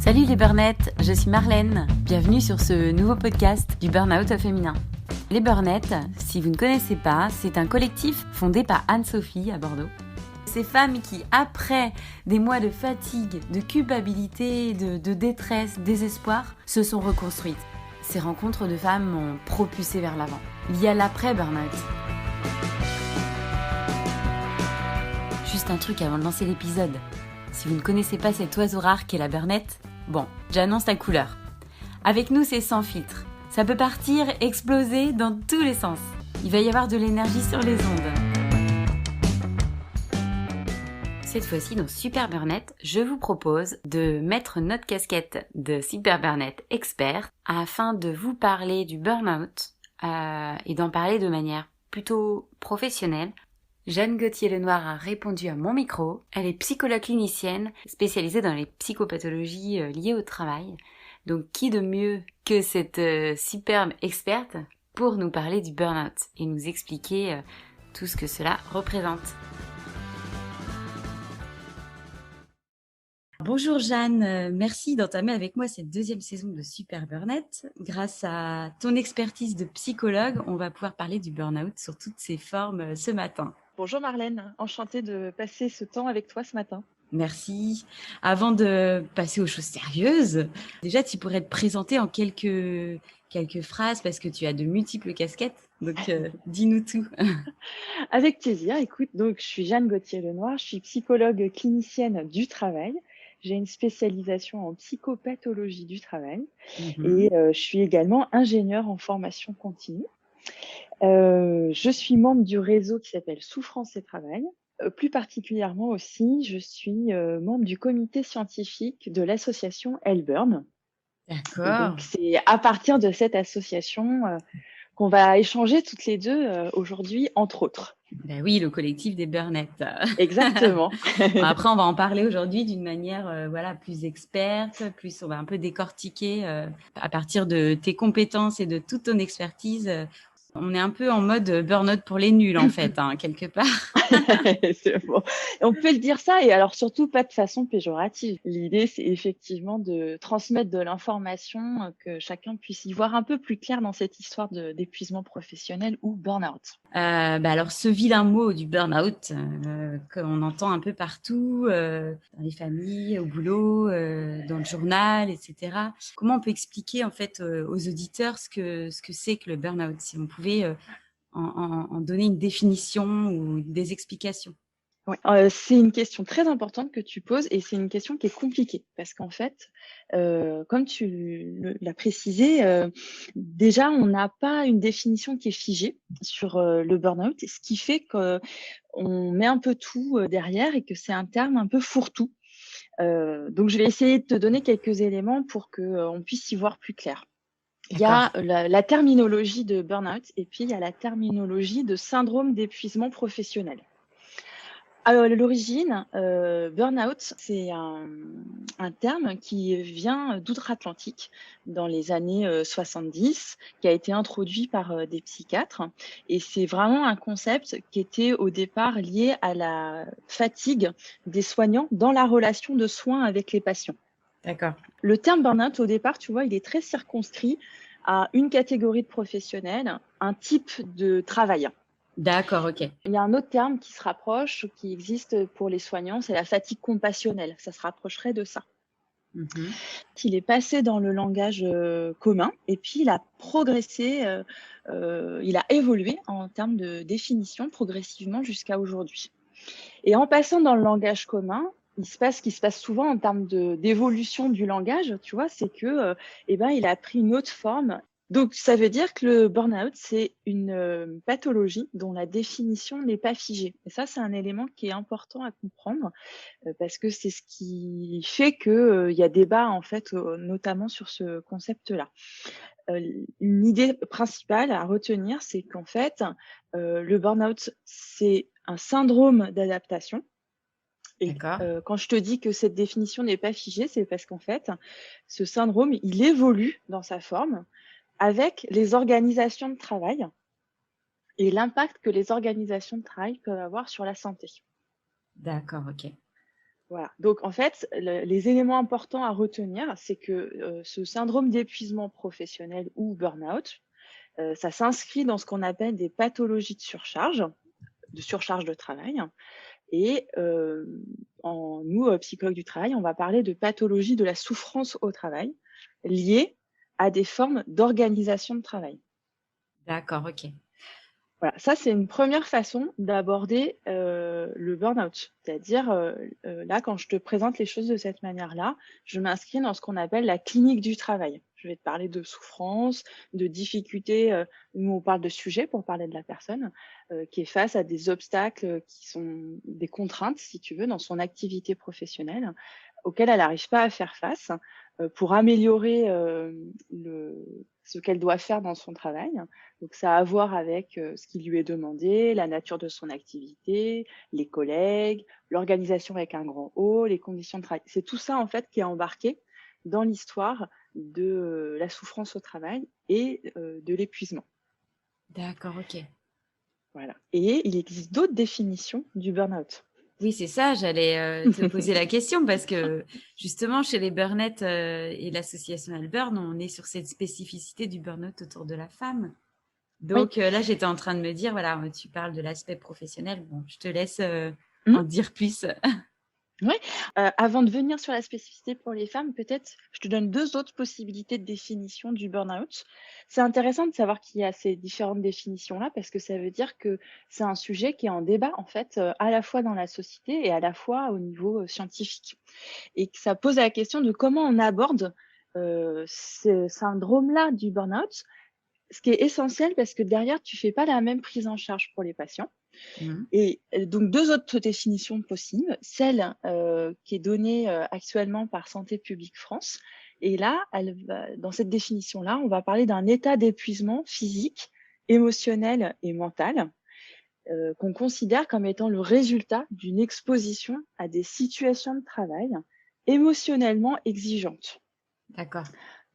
Salut les burnettes, je suis Marlène. Bienvenue sur ce nouveau podcast du Burnout au féminin. Les burnettes, si vous ne connaissez pas, c'est un collectif fondé par Anne-Sophie à Bordeaux. Ces femmes qui, après des mois de fatigue, de culpabilité, de détresse, désespoir, se sont reconstruites. Ces rencontres de femmes m'ont propulsée vers l'avant. Il y a l'après-burnout. Juste un truc avant de lancer l'épisode. Si vous ne connaissez pas cet oiseau rare qu'est la burnette, bon, j'annonce la couleur. Avec nous, c'est sans filtre. Ça peut partir, exploser dans tous les sens. Il va y avoir de l'énergie sur les ondes. Cette fois-ci, dans Super Burnette, je vous propose de mettre notre casquette de Super Burnette expert afin de vous parler du burn-out et d'en parler de manière plutôt professionnelle. Jeanne Gauthier-Lenoir a répondu à mon micro. Elle est psychologue clinicienne spécialisée dans les psychopathologies liées au travail. Donc qui de mieux que cette superbe experte pour nous parler du burn-out et nous expliquer tout ce que cela représente. Bonjour Jeanne, merci d'entamer avec moi cette deuxième saison de Super Burnette. Grâce à ton expertise de psychologue, on va pouvoir parler du burn-out sur toutes ses formes ce matin. Bonjour Marlène, enchantée de passer ce temps avec toi ce matin. Merci. Avant de passer aux choses sérieuses, déjà tu pourrais te présenter en quelques phrases parce que tu as de multiples casquettes, donc dis-nous tout. Avec plaisir, écoute, donc je suis Jeanne Gauthier-Lenoir, je suis psychologue clinicienne du travail. J'ai une spécialisation en psychopathologie du travail et je suis également ingénieure en formation continue. Je suis membre du réseau qui s'appelle Souffrance et Travail. Plus particulièrement aussi, je suis membre du comité scientifique de l'association Hellburn. D'accord. Donc, c'est à partir de cette association qu'on va échanger toutes les deux aujourd'hui, entre autres. Ben oui, le collectif des burnettes. Exactement. Bon, après, on va en parler aujourd'hui d'une manière plus experte, on va un peu décortiquer à partir de tes compétences et de toute ton expertise. On est un peu en mode burn-out pour les nuls, en fait, quelque part. C'est bon. On peut le dire ça, et alors surtout pas de façon péjorative. L'idée, c'est effectivement de transmettre de l'information, que chacun puisse y voir un peu plus clair dans cette histoire d'épuisement professionnel ou burn-out. Alors, ce vilain mot du burn-out qu'on entend un peu partout, dans les familles, au boulot, dans le journal, etc. Comment on peut expliquer en fait aux auditeurs ce que c'est que le burn-out, si on pouvait en donner une définition ou des explications? Ouais, c'est une question très importante que tu poses, et c'est une question qui est compliquée parce qu'en fait, comme tu l'as précisé, déjà on n'a pas une définition qui est figée sur le burn-out, ce qui fait qu'on met un peu tout derrière et que c'est un terme un peu fourre-tout. Donc je vais essayer de te donner quelques éléments pour qu'on puisse y voir plus clair. Il y a la terminologie de burn-out et puis il y a la terminologie de syndrome d'épuisement professionnel. Alors, à l'origine, burn-out, c'est un terme qui vient d'outre-Atlantique dans les années 70, qui a été introduit par des psychiatres. Et c'est vraiment un concept qui était au départ lié à la fatigue des soignants dans la relation de soins avec les patients. D'accord. Le terme burn-out, au départ, tu vois, il est très circonscrit à une catégorie de professionnels, un type de travail. D'accord, ok. Il y a un autre terme qui se rapproche, qui existe pour les soignants, c'est la fatigue compassionnelle. Ça se rapprocherait de ça. Il est passé dans le langage commun et puis il a progressé, il a évolué en termes de définition progressivement jusqu'à aujourd'hui. Et en passant dans le langage commun, il se passe ce qui se passe souvent en termes d'évolution du langage, tu vois, c'est que il a pris une autre forme. Donc, ça veut dire que le burn-out, c'est une pathologie dont la définition n'est pas figée. Et ça, c'est un élément qui est important à comprendre parce que c'est ce qui fait qu'il y a débat, en fait, notamment sur ce concept-là. Une idée principale à retenir, c'est qu'en fait, le burn-out, c'est un syndrome d'adaptation. Et quand je te dis que cette définition n'est pas figée, c'est parce qu'en fait, ce syndrome, il évolue dans sa forme avec les organisations de travail et l'impact que les organisations de travail peuvent avoir sur la santé. D'accord, ok. Voilà. Donc, en fait, les éléments importants à retenir, c'est que ce syndrome d'épuisement professionnel ou burn-out, ça s'inscrit dans ce qu'on appelle des pathologies de surcharge de travail. Et nous, psychologues du travail, on va parler de pathologie de la souffrance au travail liée à des formes d'organisation de travail. D'accord, ok. Voilà, ça c'est une première façon d'aborder le burn-out. C'est-à-dire, là, quand je te présente les choses de cette manière-là, je m'inscris dans ce qu'on appelle la clinique du travail. Je vais te parler de souffrance, de difficultés. Nous, on parle de sujet pour parler de la personne qui est face à des obstacles qui sont des contraintes, si tu veux, dans son activité professionnelle, auxquelles elle n'arrive pas à faire face pour améliorer ce qu'elle doit faire dans son travail. Donc, ça a à voir avec ce qui lui est demandé, la nature de son activité, les collègues, l'organisation avec un grand O, les conditions de travail. C'est tout ça, en fait, qui est embarqué dans l'histoire de la souffrance au travail et de l'épuisement. D'accord, ok. Voilà. Et il existe d'autres définitions du burn-out. Oui, c'est ça, j'allais te poser la question parce que justement, chez les Burnettes et l'association Alburn, on est sur cette spécificité du burn-out autour de la femme. Oui. Donc là, j'étais en train de me dire, voilà, tu parles de l'aspect professionnel. Bon, je te laisse Mmh. en dire plus. Oui. Avant de venir sur la spécificité pour les femmes, peut-être je te donne 2 autres possibilités de définition du burn-out. C'est intéressant de savoir qu'il y a ces différentes définitions-là parce que ça veut dire que c'est un sujet qui est en débat, en fait, à la fois dans la société et à la fois au niveau scientifique. Et que ça pose la question de comment on aborde ce syndrome-là du burn-out. Ce qui est essentiel parce que derrière, tu fais pas la même prise en charge pour les patients. Mmh. Et donc 2 autres définitions possibles. Celle qui est donnée actuellement par Santé publique France. Et là, dans cette définition-là, on va parler d'un état d'épuisement physique, émotionnel et mental qu'on considère comme étant le résultat d'une exposition à des situations de travail émotionnellement exigeantes. D'accord.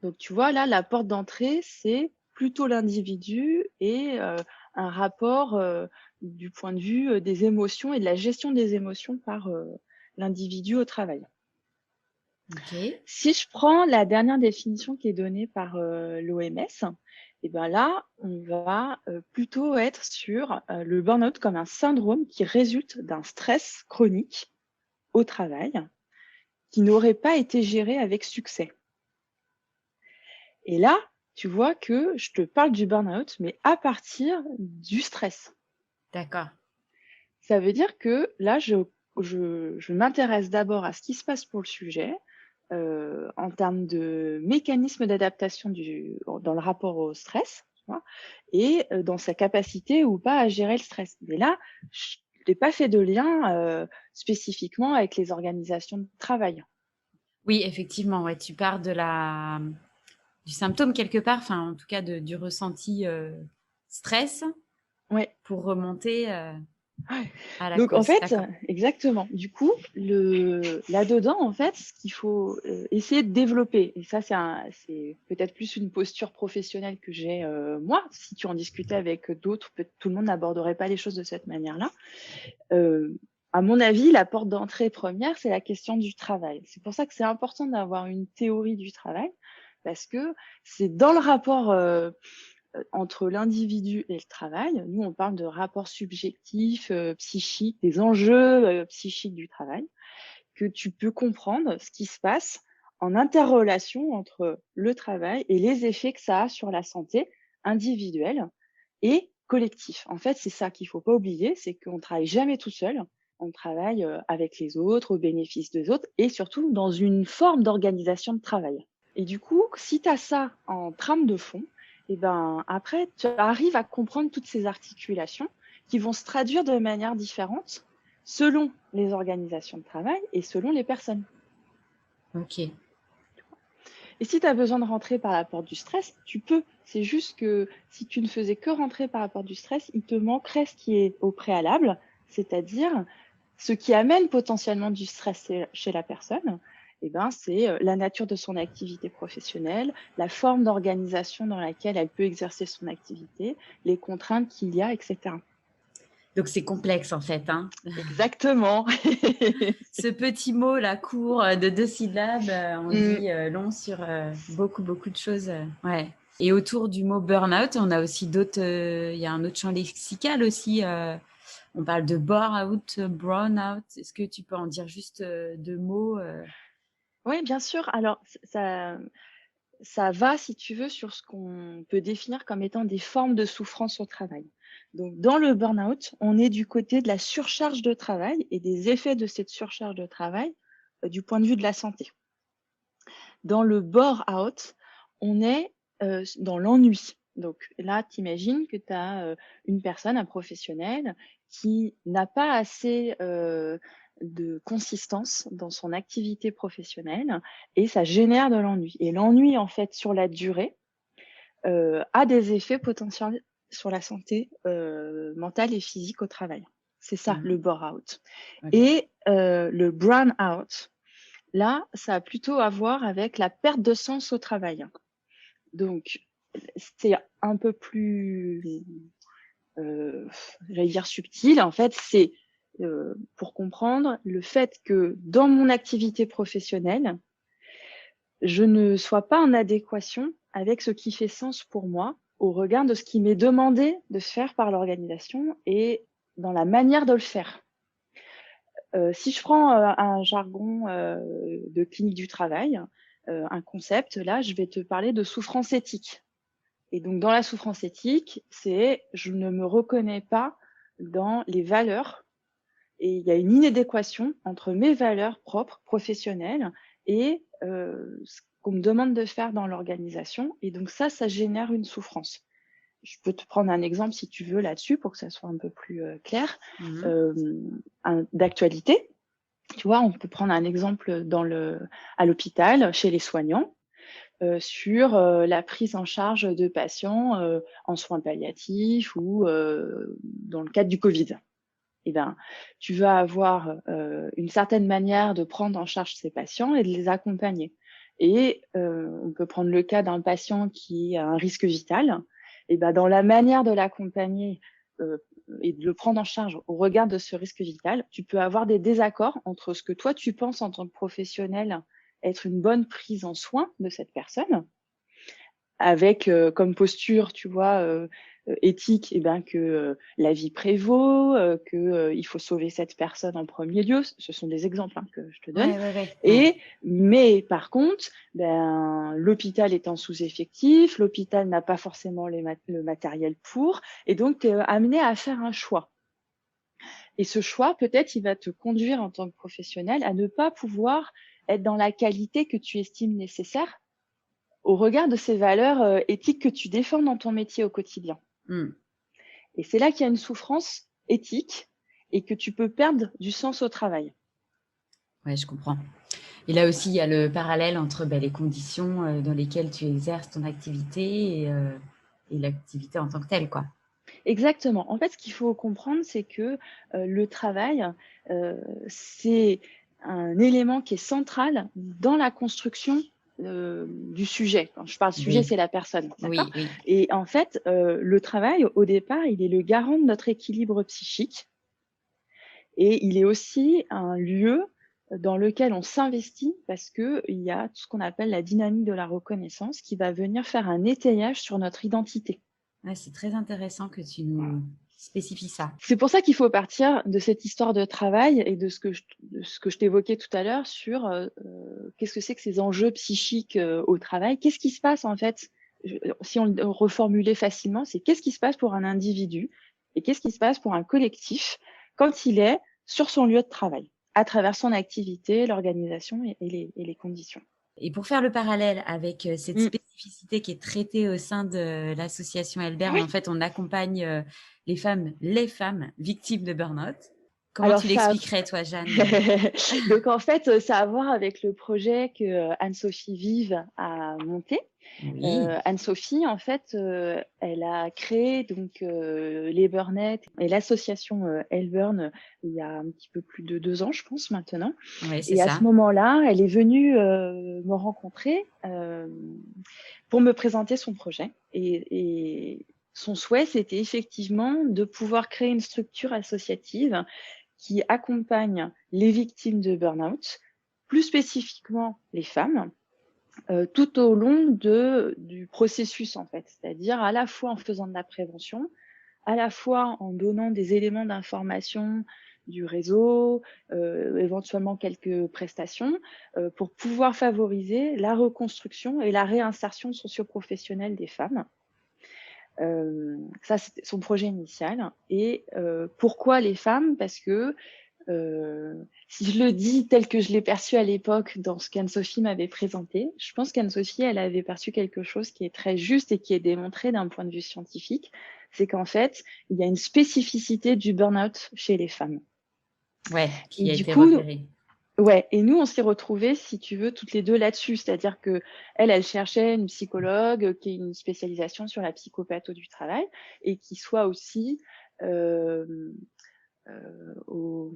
Donc tu vois, là, la porte d'entrée, c'est plutôt l'individu et un rapport du point de vue des émotions et de la gestion des émotions par l'individu au travail. Ok. Si je prends la dernière définition qui est donnée par l'OMS, et ben là, on va plutôt être sur le burn-out comme un syndrome qui résulte d'un stress chronique au travail qui n'aurait pas été géré avec succès. Et là, tu vois que je te parle du burn-out, mais à partir du stress. D'accord. Ça veut dire que là, je m'intéresse d'abord à ce qui se passe pour le sujet, en termes de mécanisme d'adaptation dans le rapport au stress, tu vois, et dans sa capacité ou pas à gérer le stress. Mais là, je n'ai pas fait de lien spécifiquement avec les organisations de travail. Oui, effectivement, ouais, tu pars du symptôme quelque part, enfin, en tout cas, du ressenti stress Ouais. pour remonter à la Donc en cause. fait, D'accord. exactement. Du coup, là-dedans, en fait, ce qu'il faut essayer de développer, et ça, c'est peut-être plus une posture professionnelle que j'ai moi. Si tu en discutais avec d'autres, tout le monde n'aborderait pas les choses de cette manière-là. À mon avis, la porte d'entrée première, c'est la question du travail. C'est pour ça que c'est important d'avoir une théorie du travail, parce que c'est dans le rapport entre l'individu et le travail. Nous, on parle de rapport subjectif, psychique, des enjeux psychiques du travail, que tu peux comprendre ce qui se passe en interrelation entre le travail et les effets que ça a sur la santé individuelle et collective. En fait, c'est ça qu'il faut pas oublier, c'est qu'on ne travaille jamais tout seul. On travaille avec les autres, au bénéfice des autres et surtout dans une forme d'organisation de travail. Et du coup, si tu as ça en trame de fond, et ben après, tu arrives à comprendre toutes ces articulations qui vont se traduire de manière différente selon les organisations de travail et selon les personnes. Ok. Et si tu as besoin de rentrer par la porte du stress, tu peux. C'est juste que si tu ne faisais que rentrer par la porte du stress, il te manquerait ce qui est au préalable, c'est-à-dire ce qui amène potentiellement du stress chez la personne. Eh ben, c'est la nature de son activité professionnelle, la forme d'organisation dans laquelle elle peut exercer son activité, les contraintes qu'il y a, etc. Donc, c'est complexe, en fait, hein. Exactement. Ce petit mot, là, court, de 2 syllabes, on dit long sur beaucoup, beaucoup de choses. Ouais. Et autour du mot burn-out, on a aussi d'autres... Il y a un autre champ lexical aussi. On parle de bore-out, brown-out. Est-ce que tu peux en dire juste 2 mots Oui, bien sûr. Alors, ça va, si tu veux, sur ce qu'on peut définir comme étant des formes de souffrance au travail. Donc, dans le burn-out, on est du côté de la surcharge de travail et des effets de cette surcharge de travail du point de vue de la santé. Dans le bore-out, on est dans l'ennui. Donc là, tu imagines que tu as une personne, un professionnel, qui n'a pas assez de consistance dans son activité professionnelle et ça génère de l'ennui. Et l'ennui, en fait, sur la durée, a des effets potentiels sur la santé mentale et physique au travail. C'est ça, le bore-out. Okay. Et le brown-out, là, ça a plutôt à voir avec la perte de sens au travail. Donc, c'est un peu plus, j'allais dire subtil. En fait, c'est pour comprendre le fait que dans mon activité professionnelle, je ne sois pas en adéquation avec ce qui fait sens pour moi au regard de ce qui m'est demandé de faire par l'organisation et dans la manière de le faire. Si je prends un jargon de clinique du travail, un concept, là, je vais te parler de souffrance éthique. Et donc, dans la souffrance éthique, c'est je ne me reconnais pas dans les valeurs et il y a une inadéquation entre mes valeurs propres, professionnelles, et ce qu'on me demande de faire dans l'organisation. Et donc, ça génère une souffrance. Je peux te prendre un exemple, si tu veux, là-dessus, pour que ça soit un peu plus clair, d'actualité. Tu vois, on peut prendre un exemple à l'hôpital, chez les soignants, sur la prise en charge de patients en soins palliatifs ou dans le cadre du Covid. Eh ben, tu vas avoir une certaine manière de prendre en charge ces patients et de les accompagner. Et on peut prendre le cas d'un patient qui a un risque vital. Et ben, dans la manière de l'accompagner et de le prendre en charge au regard de ce risque vital, tu peux avoir des désaccords entre ce que toi tu penses en tant que professionnel être une bonne prise en soin de cette personne, avec comme posture, tu vois, éthique, eh ben, que la vie prévaut, qu'il faut sauver cette personne en premier lieu. Ce sont des exemples que je te donne. Mais par contre, ben, l'hôpital étant sous-effectif, l'hôpital n'a pas forcément le matériel pour, et donc tu es amené à faire un choix. Et ce choix, peut-être, il va te conduire en tant que professionnel à ne pas pouvoir être dans la qualité que tu estimes nécessaire au regard de ces valeurs éthiques que tu défends dans ton métier au quotidien. Et c'est là qu'il y a une souffrance éthique et que tu peux perdre du sens au travail. Oui, je comprends. Et là aussi, il y a le parallèle entre les conditions dans lesquelles tu exerces ton activité et l'activité en tant que telle, quoi. Exactement. En fait, ce qu'il faut comprendre, c'est que le travail, c'est un élément qui est central dans la construction du sujet. Quand je parle sujet, c'est la personne. D'accord ? Oui. Et en fait, le travail, au départ, il est le garant de notre équilibre psychique. Et il est aussi un lieu dans lequel on s'investit parce qu'il y a tout ce qu'on appelle la dynamique de la reconnaissance qui va venir faire un étayage sur notre identité. Ouais, c'est très intéressant que tu nous spécifies ça. C'est pour ça qu'il faut partir de cette histoire de travail et de ce que je t'évoquais tout à l'heure sur qu'est-ce que c'est que ces enjeux psychiques au travail. Qu'est-ce qui se passe en fait, si on le reformulait facilement, c'est qu'est-ce qui se passe pour un individu et qu'est-ce qui se passe pour un collectif quand il est sur son lieu de travail, à travers son activité, l'organisation et les conditions. Et pour faire le parallèle avec cette spécificité qui est traitée au sein de l'association Elbern, en fait, on accompagne les femmes victimes de burn-out. Comment tu l'expliquerais, toi, Jeanne? Donc, en fait, ça a à voir avec le projet que Anne-Sophie Vive a monté. Oui. Anne-Sophie, en fait, elle a créé donc les Burnettes et l'association Elburn il y a un petit peu plus de 2 ans, je pense, maintenant. Ouais, c'est et à ça. ce moment-là, elle est venue me rencontrer pour me présenter son projet. Et son souhait, c'était effectivement de pouvoir créer une structure associative qui accompagne les victimes de burn-out, plus spécifiquement les femmes, tout au long du processus, en fait. C'est-à-dire à la fois en faisant de la prévention, à la fois en donnant des éléments d'information du réseau, éventuellement quelques prestations, pour pouvoir favoriser la reconstruction et la réinsertion socio-professionnelle des femmes. Ça, c'était son projet initial. Et pourquoi les femmes? Parce que si je le dis tel que je l'ai perçu à l'époque dans ce qu'Anne-Sophie m'avait présenté, je pense qu'Anne-Sophie, elle avait perçu quelque chose qui est très juste et qui est démontré d'un point de vue scientifique, c'est qu'en fait, il y a une spécificité du burn-out chez les femmes. Ouais, qui et a du été coup, repérée. ouais, et nous, on s'est retrouvés, si tu veux, toutes les deux là-dessus. C'est-à-dire que elle cherchait une psychologue qui ait une spécialisation sur la psychopatho du travail et qui soit aussi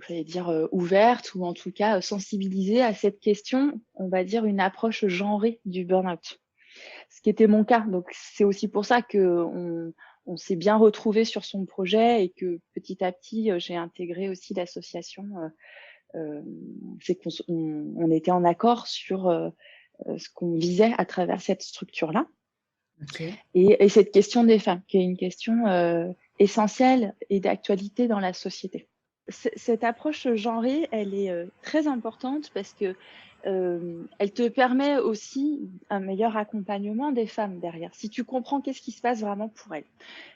j'allais dire ouverte ou en tout cas sensibilisée à cette question, on va dire une approche genrée du burn-out. Ce qui était mon cas. Donc c'est aussi pour ça que on s'est bien retrouvés sur son projet et que petit à petit j'ai intégré aussi l'association. C'est qu'on était en accord sur ce qu'on visait à travers cette structure-là. Okay. Et cette question des femmes, qui est une question essentielle et d'actualité dans la société. Cette approche genrée, elle est très importante parce que elle te permet aussi un meilleur accompagnement des femmes derrière, si tu comprends qu'est-ce qui se passe vraiment pour elles.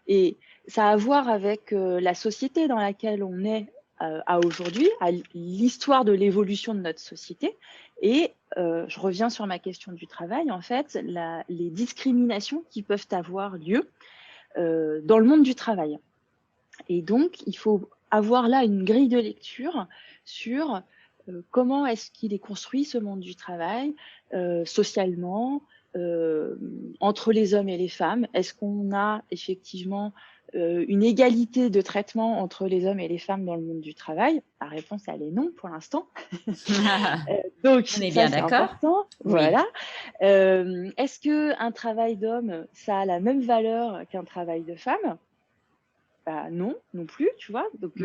Et ça a à voir avec la société dans laquelle on est à aujourd'hui, à l'histoire de l'évolution de notre société. Et je reviens sur ma question du travail, en fait, les discriminations qui peuvent avoir lieu dans le monde du travail. Et donc, il faut avoir là une grille de lecture sur comment est-ce qu'il est construit ce monde du travail, socialement, entre les hommes et les femmes. Est-ce qu'on a effectivement une égalité de traitement entre les hommes et les femmes dans le monde du travail? La réponse, elle est non pour l'instant. Donc, on est ça, bien c'est d'accord. important. Oui. Voilà. Est-ce qu'un travail d'homme, ça a la même valeur qu'un travail de femme? Bah, non plus, tu vois. Donc,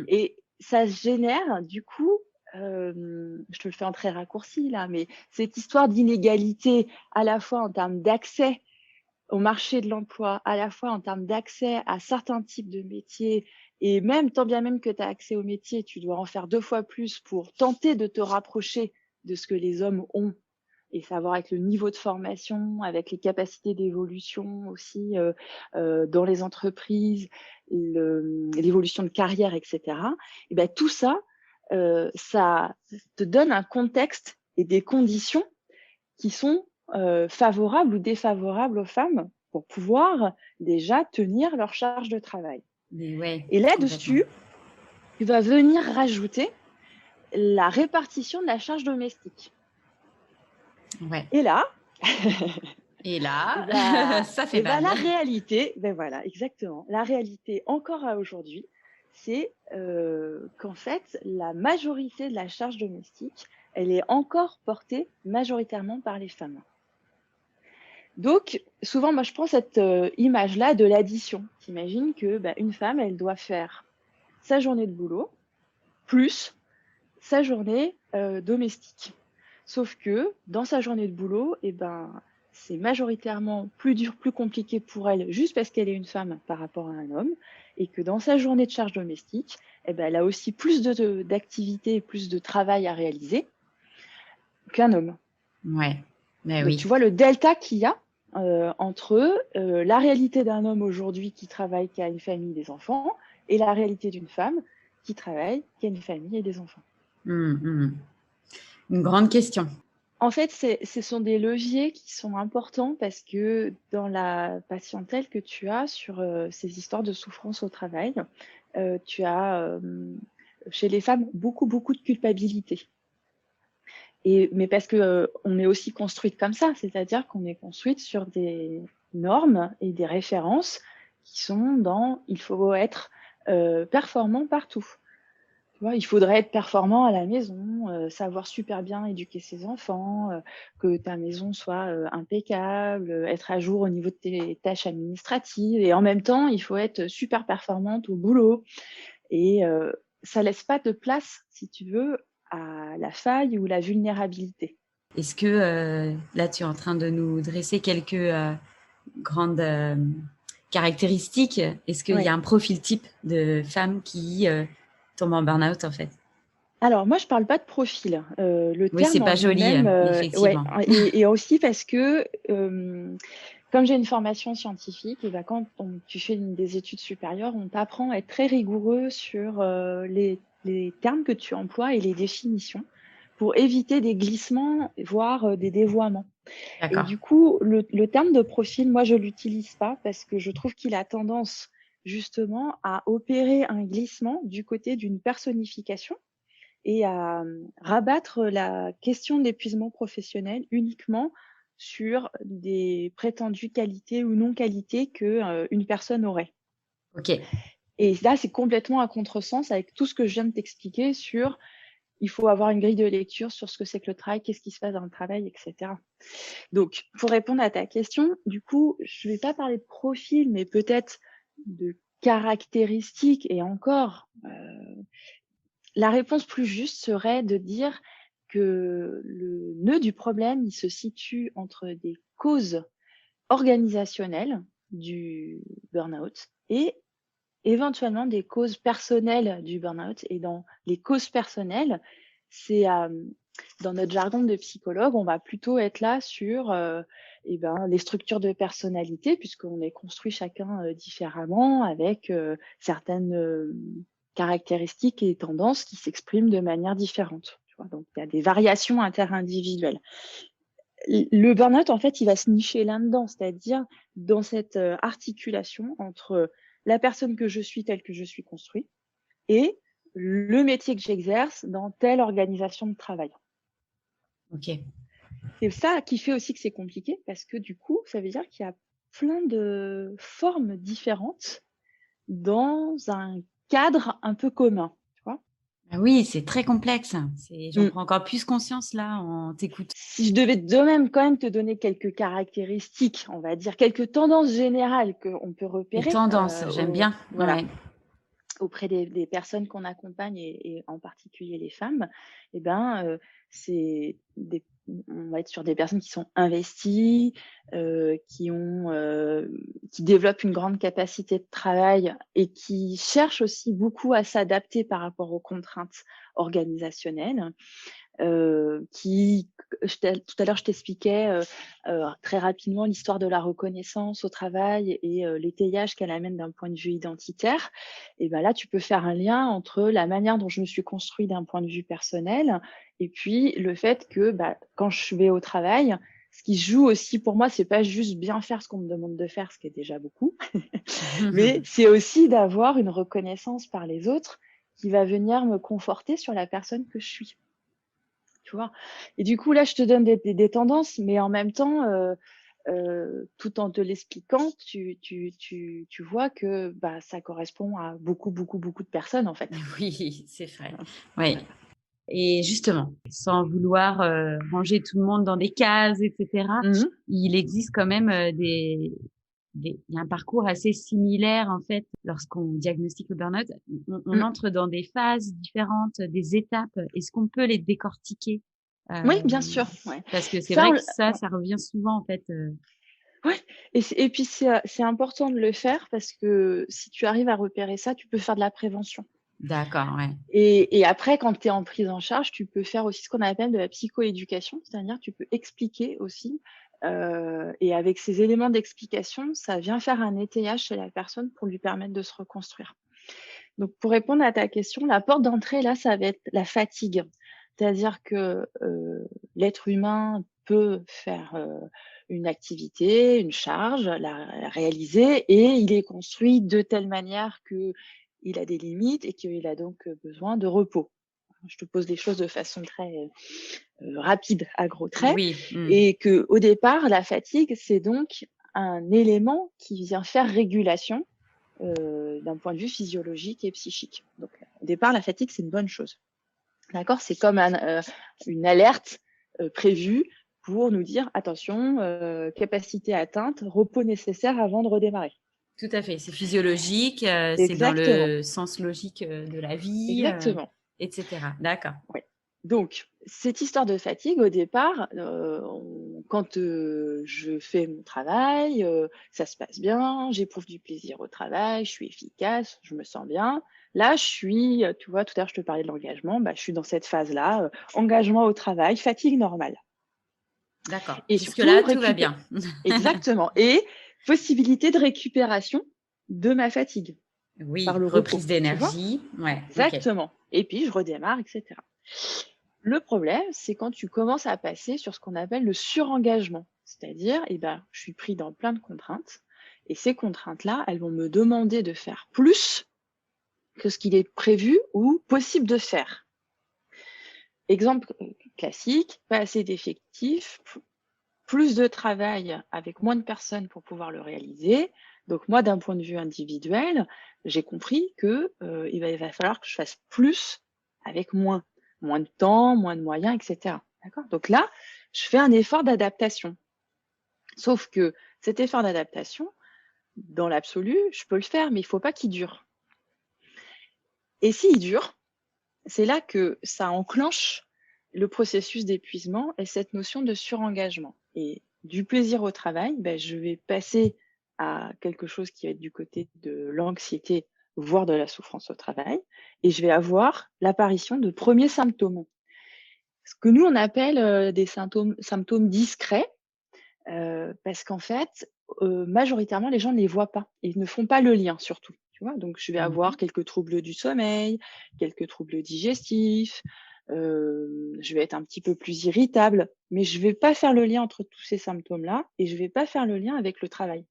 et ça génère du coup, je te le fais en très raccourci là, mais cette histoire d'inégalité à la fois en termes d'accès au marché de l'emploi, à la fois en termes d'accès à certains types de métiers, et même tant bien même que tu as accès au métier, tu dois en faire 2 fois plus pour tenter de te rapprocher de ce que les hommes ont, et savoir avec le niveau de formation, avec les capacités d'évolution aussi dans les entreprises, l'évolution de carrière, etc. Et ben tout ça, ça te donne un contexte et des conditions qui sont favorables ou défavorables aux femmes pour pouvoir déjà tenir leur charge de travail. Ouais, et là-dessus, tu vas venir rajouter la répartition de la charge domestique. Ouais. Et là, ça fait mal. La réalité, ben voilà, exactement. La réalité, encore à aujourd'hui, c'est qu'en fait, la majorité de la charge domestique, elle est encore portée majoritairement par les femmes. Donc, souvent, moi, je prends cette image-là de l'addition. T'imagines que une femme, elle doit faire sa journée de boulot plus sa journée domestique. Sauf que dans sa journée de boulot, c'est majoritairement plus dur, plus compliqué pour elle, juste parce qu'elle est une femme par rapport à un homme, et que dans sa journée de charge domestique, elle a aussi plus d'activités et plus de travail à réaliser qu'un homme. Ouais. Mais donc, oui. tu vois le delta qu'il y a entre la réalité d'un homme aujourd'hui qui travaille, qui a une famille, des enfants, et la réalité d'une femme qui travaille, qui a une famille et des enfants. Une grande question. En fait, ce sont des leviers qui sont importants parce que dans la patientèle que tu as sur ces histoires de souffrance au travail, tu as chez les femmes beaucoup de culpabilité. Mais parce que on est aussi construite comme ça, c'est-à-dire qu'on est construite sur des normes et des références qui sont dans il faut être performant partout. Tu vois, il faudrait être performant à la maison, savoir super bien éduquer ses enfants, que ta maison soit impeccable, être à jour au niveau de tes tâches administratives. Et en même temps, il faut être super performante au boulot. Et ça laisse pas de place, si tu veux, à la faille ou la vulnérabilité. Est-ce que là, tu es en train de nous dresser quelques grandes caractéristiques? Est-ce qu'il y a Oui. un profil type de femme qui tombe en burn-out, en fait? Alors moi, je parle pas de profil. Le Oui, c'est terme en pas joli, lui-même, ouais, effectivement. et aussi parce que, comme j'ai une formation scientifique, et ben quand tu fais des études supérieures, on t'apprend à être très rigoureux sur les termes que tu emploies et les définitions pour éviter des glissements, voire des dévoiements. Et D'accord. du coup, le terme de profil, moi, je l'utilise pas parce que je trouve qu'il a tendance justement à opérer un glissement du côté d'une personnification et à rabattre la question de l'épuisement professionnel uniquement sur des prétendues qualités ou non-qualités que une personne aurait. Ok. Et là, c'est complètement à contresens avec tout ce que je viens de t'expliquer sur il faut avoir une grille de lecture sur ce que c'est que le travail, qu'est-ce qui se passe dans le travail, etc. Donc, pour répondre à ta question, du coup, je ne vais pas parler de profil, mais peut-être de caractéristiques. Et encore, la réponse plus juste serait de dire que le nœud du problème, il se situe entre des causes organisationnelles du burn-out et éventuellement des causes personnelles du burn-out. Et dans les causes personnelles, c'est dans notre jargon de psychologue, on va plutôt être là sur les structures de personnalité, puisqu'on est construit chacun différemment, avec certaines caractéristiques et tendances qui s'expriment de manière différente. Tu vois, donc, il y a des variations interindividuelles. Le burn-out, en fait, il va se nicher là-dedans, c'est-à-dire dans cette articulation entre la personne que je suis telle que je suis construite et le métier que j'exerce dans telle organisation de travail. Ok. C'est ça qui fait aussi que c'est compliqué parce que du coup, ça veut dire qu'il y a plein de formes différentes dans un cadre un peu commun, tu vois. Ah oui, c'est très complexe. J'en Mm. prends encore plus conscience là en t'écoutant. Si je devais de même quand même te donner quelques caractéristiques, on va dire quelques tendances générales qu'on peut Les repérer, tendances, j'aime bien. voilà, Ouais. auprès des personnes qu'on accompagne et en particulier les femmes, eh ben, c'est on va être sur des personnes qui sont investies, qui développent une grande capacité de travail et qui cherchent aussi beaucoup à s'adapter par rapport aux contraintes organisationnelles. Tout à l'heure, je t'expliquais très rapidement l'histoire de la reconnaissance au travail et l'étayage qu'elle amène d'un point de vue identitaire. Et ben là, tu peux faire un lien entre la manière dont je me suis construit d'un point de vue personnel et puis le fait que quand je vais au travail, ce qui joue aussi pour moi, c'est pas juste bien faire ce qu'on me demande de faire, ce qui est déjà beaucoup, mais c'est aussi d'avoir une reconnaissance par les autres qui va venir me conforter sur la personne que je suis. Tu vois. Et du coup, là, je te donne des tendances, mais en même temps, tout en te l'expliquant, tu vois que ça correspond à beaucoup, beaucoup, beaucoup de personnes, en fait. Oui, c'est vrai. Oui. Et justement, sans vouloir ranger tout le monde dans des cases, etc., Mhm. il existe quand même il y a un parcours assez similaire en fait lorsqu'on diagnostique le burn-out. On Mm. entre dans des phases différentes, des étapes. Est-ce qu'on peut les décortiquer? Oui, Euh, bien sûr. Ouais. Parce que c'est Ça, vrai on que l- ça revient souvent en fait. ouais. Et puis, c'est important de le faire parce que si tu arrives à repérer ça, tu peux faire de la prévention. D'accord, ouais. Et après, quand tu es en prise en charge, tu peux faire aussi ce qu'on appelle de la psychoéducation, c'est-à-dire tu peux expliquer aussi. Et avec ces éléments d'explication, ça vient faire un étayage chez la personne pour lui permettre de se reconstruire. Donc, pour répondre à ta question, la porte d'entrée, là, ça va être la fatigue. C'est-à-dire que l'être humain peut faire une activité, une charge, la réaliser, et il est construit de telle manière qu'il a des limites et qu'il a donc besoin de repos. Je te pose les choses de façon très rapide, à gros traits, Oui. et que au départ, la fatigue, c'est donc un élément qui vient faire régulation d'un point de vue physiologique et psychique. Donc, Au départ, la fatigue, c'est une bonne chose. D'accord? C'est comme une alerte prévue pour nous dire attention, capacité atteinte, repos nécessaire avant de redémarrer. Tout à fait, c'est physiologique, c'est dans Exactement. le sens logique de la vie, Exactement. etc. D'accord. Ouais. Donc, cette histoire de fatigue, au départ, quand je fais mon travail, ça se passe bien, j'éprouve du plaisir au travail, je suis efficace, je me sens bien. Là, je suis, tu vois, tout à l'heure, je te parlais de l'engagement, je suis dans cette phase-là, engagement au travail, fatigue normale. D'accord. Et surtout, Jusque-là, tout va bien. exactement. Et possibilité de récupération de ma fatigue par Oui, le repos, reprise tu vois? d'énergie. Ouais, ok. Exactement. Et puis, je redémarre, etc. Le problème, c'est quand tu commences à passer sur ce qu'on appelle le surengagement. C'est-à-dire, je suis pris dans plein de contraintes. Et ces contraintes-là, elles vont me demander de faire plus que ce qu'il est prévu ou possible de faire. Exemple classique, pas assez d'effectifs, plus de travail avec moins de personnes pour pouvoir le réaliser. Donc moi, d'un point de vue individuel, j'ai compris que il va falloir que je fasse plus avec moins. Moins de temps, moins de moyens, etc. D'accord? Donc là, je fais un effort d'adaptation. Sauf que cet effort d'adaptation, dans l'absolu, je peux le faire, mais il ne faut pas qu'il dure. Et s'il dure, c'est là que ça enclenche le processus d'épuisement et cette notion de surengagement. Et du plaisir au travail, je vais passer à quelque chose qui va être du côté de l'anxiété, voire de la souffrance au travail, et je vais avoir l'apparition de premiers symptômes. Ce que nous, on appelle des symptômes discrets, parce qu'en fait, majoritairement, les gens ne les voient pas. Ils ne font pas le lien surtout. Tu vois? Donc, je vais avoir Mhm. quelques troubles du sommeil, quelques troubles digestifs, je vais être un petit peu plus irritable, mais je ne vais pas faire le lien entre tous ces symptômes-là et je ne vais pas faire le lien avec le travail.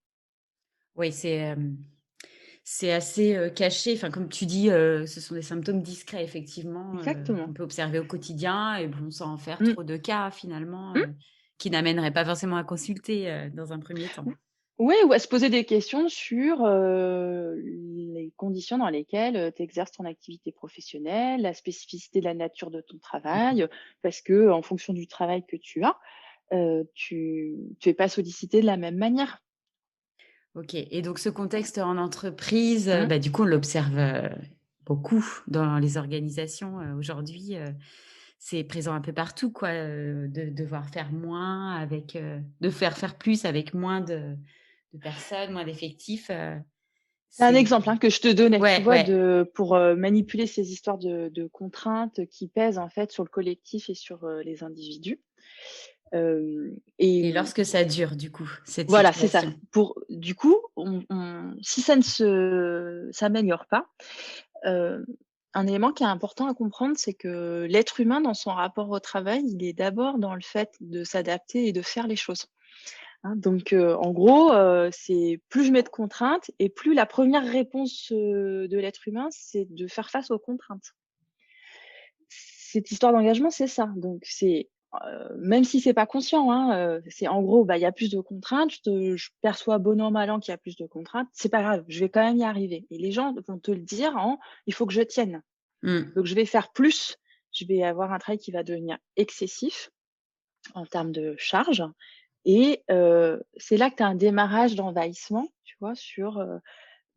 Oui, c'est assez caché. Enfin, comme tu dis, ce sont des symptômes discrets, effectivement, qu'on Exactement. peut observer au quotidien et bon, sans en faire Mmh. trop de cas, finalement, Mmh. qui n'amèneraient pas forcément à consulter dans un premier temps. Oui, ou à se poser des questions sur, les conditions dans lesquelles, tu exerces ton activité professionnelle, la spécificité de la nature de ton travail, parce que en fonction du travail que tu as, tu es pas sollicité de la même manière. Ok. Et donc, ce contexte en entreprise, Mmh. du coup, on l'observe beaucoup dans les organisations aujourd'hui. C'est présent un peu partout, quoi, de devoir faire moins avec, de faire plus avec moins de personnes, moins d'effectifs. C'est un C'est exemple, que je te donnais, tu ouais, vois, ouais. pour, manipuler ces histoires de contraintes qui pèsent, en fait, sur le collectif et sur, les individus. Hem et Et lorsque ça dure, du coup, cette voilà, c'est ça. situation? Du coup, si ça ne s'améliore pas, heu, un élément qui est important à comprendre, c'est que l'être humain, dans son rapport au travail, il est d'abord dans le fait de s'adapter et de faire les choses, hein. Donc, en gros, c'est plus je mets de contraintes et plus la première réponse, de l'être humain, c'est de faire face aux contraintes. Cette histoire d'engagement, c'est ça. Donc c'est, même si c'est pas conscient, c'est en gros, il y a plus de contraintes, je perçois bon an mal an qu'il y a plus de contraintes, c'est pas grave, je vais quand même y arriver et les gens vont te le dire en: «Il faut que je tienne». Mmh. Donc je vais faire plus, je vais avoir un travail qui va devenir excessif en termes de charge et c'est là que tu as un démarrage d'envahissement, tu vois? Sur,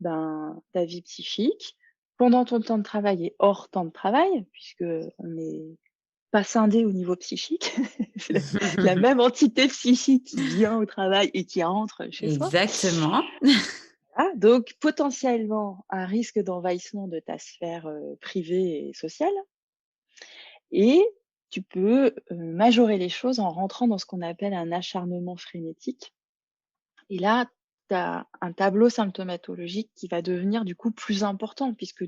ta vie psychique, pendant ton temps de travail et hors temps de travail, puisque on n'est pas scindé au niveau psychique. C'est la même entité psychique qui vient au travail et qui rentre chez soi. Exactement. Ah, donc potentiellement un risque d'envahissement de ta sphère, privée et sociale et tu peux, majorer les choses en rentrant dans ce qu'on appelle un acharnement frénétique et là, tu as un tableau symptomatologique qui va devenir du coup plus important puisque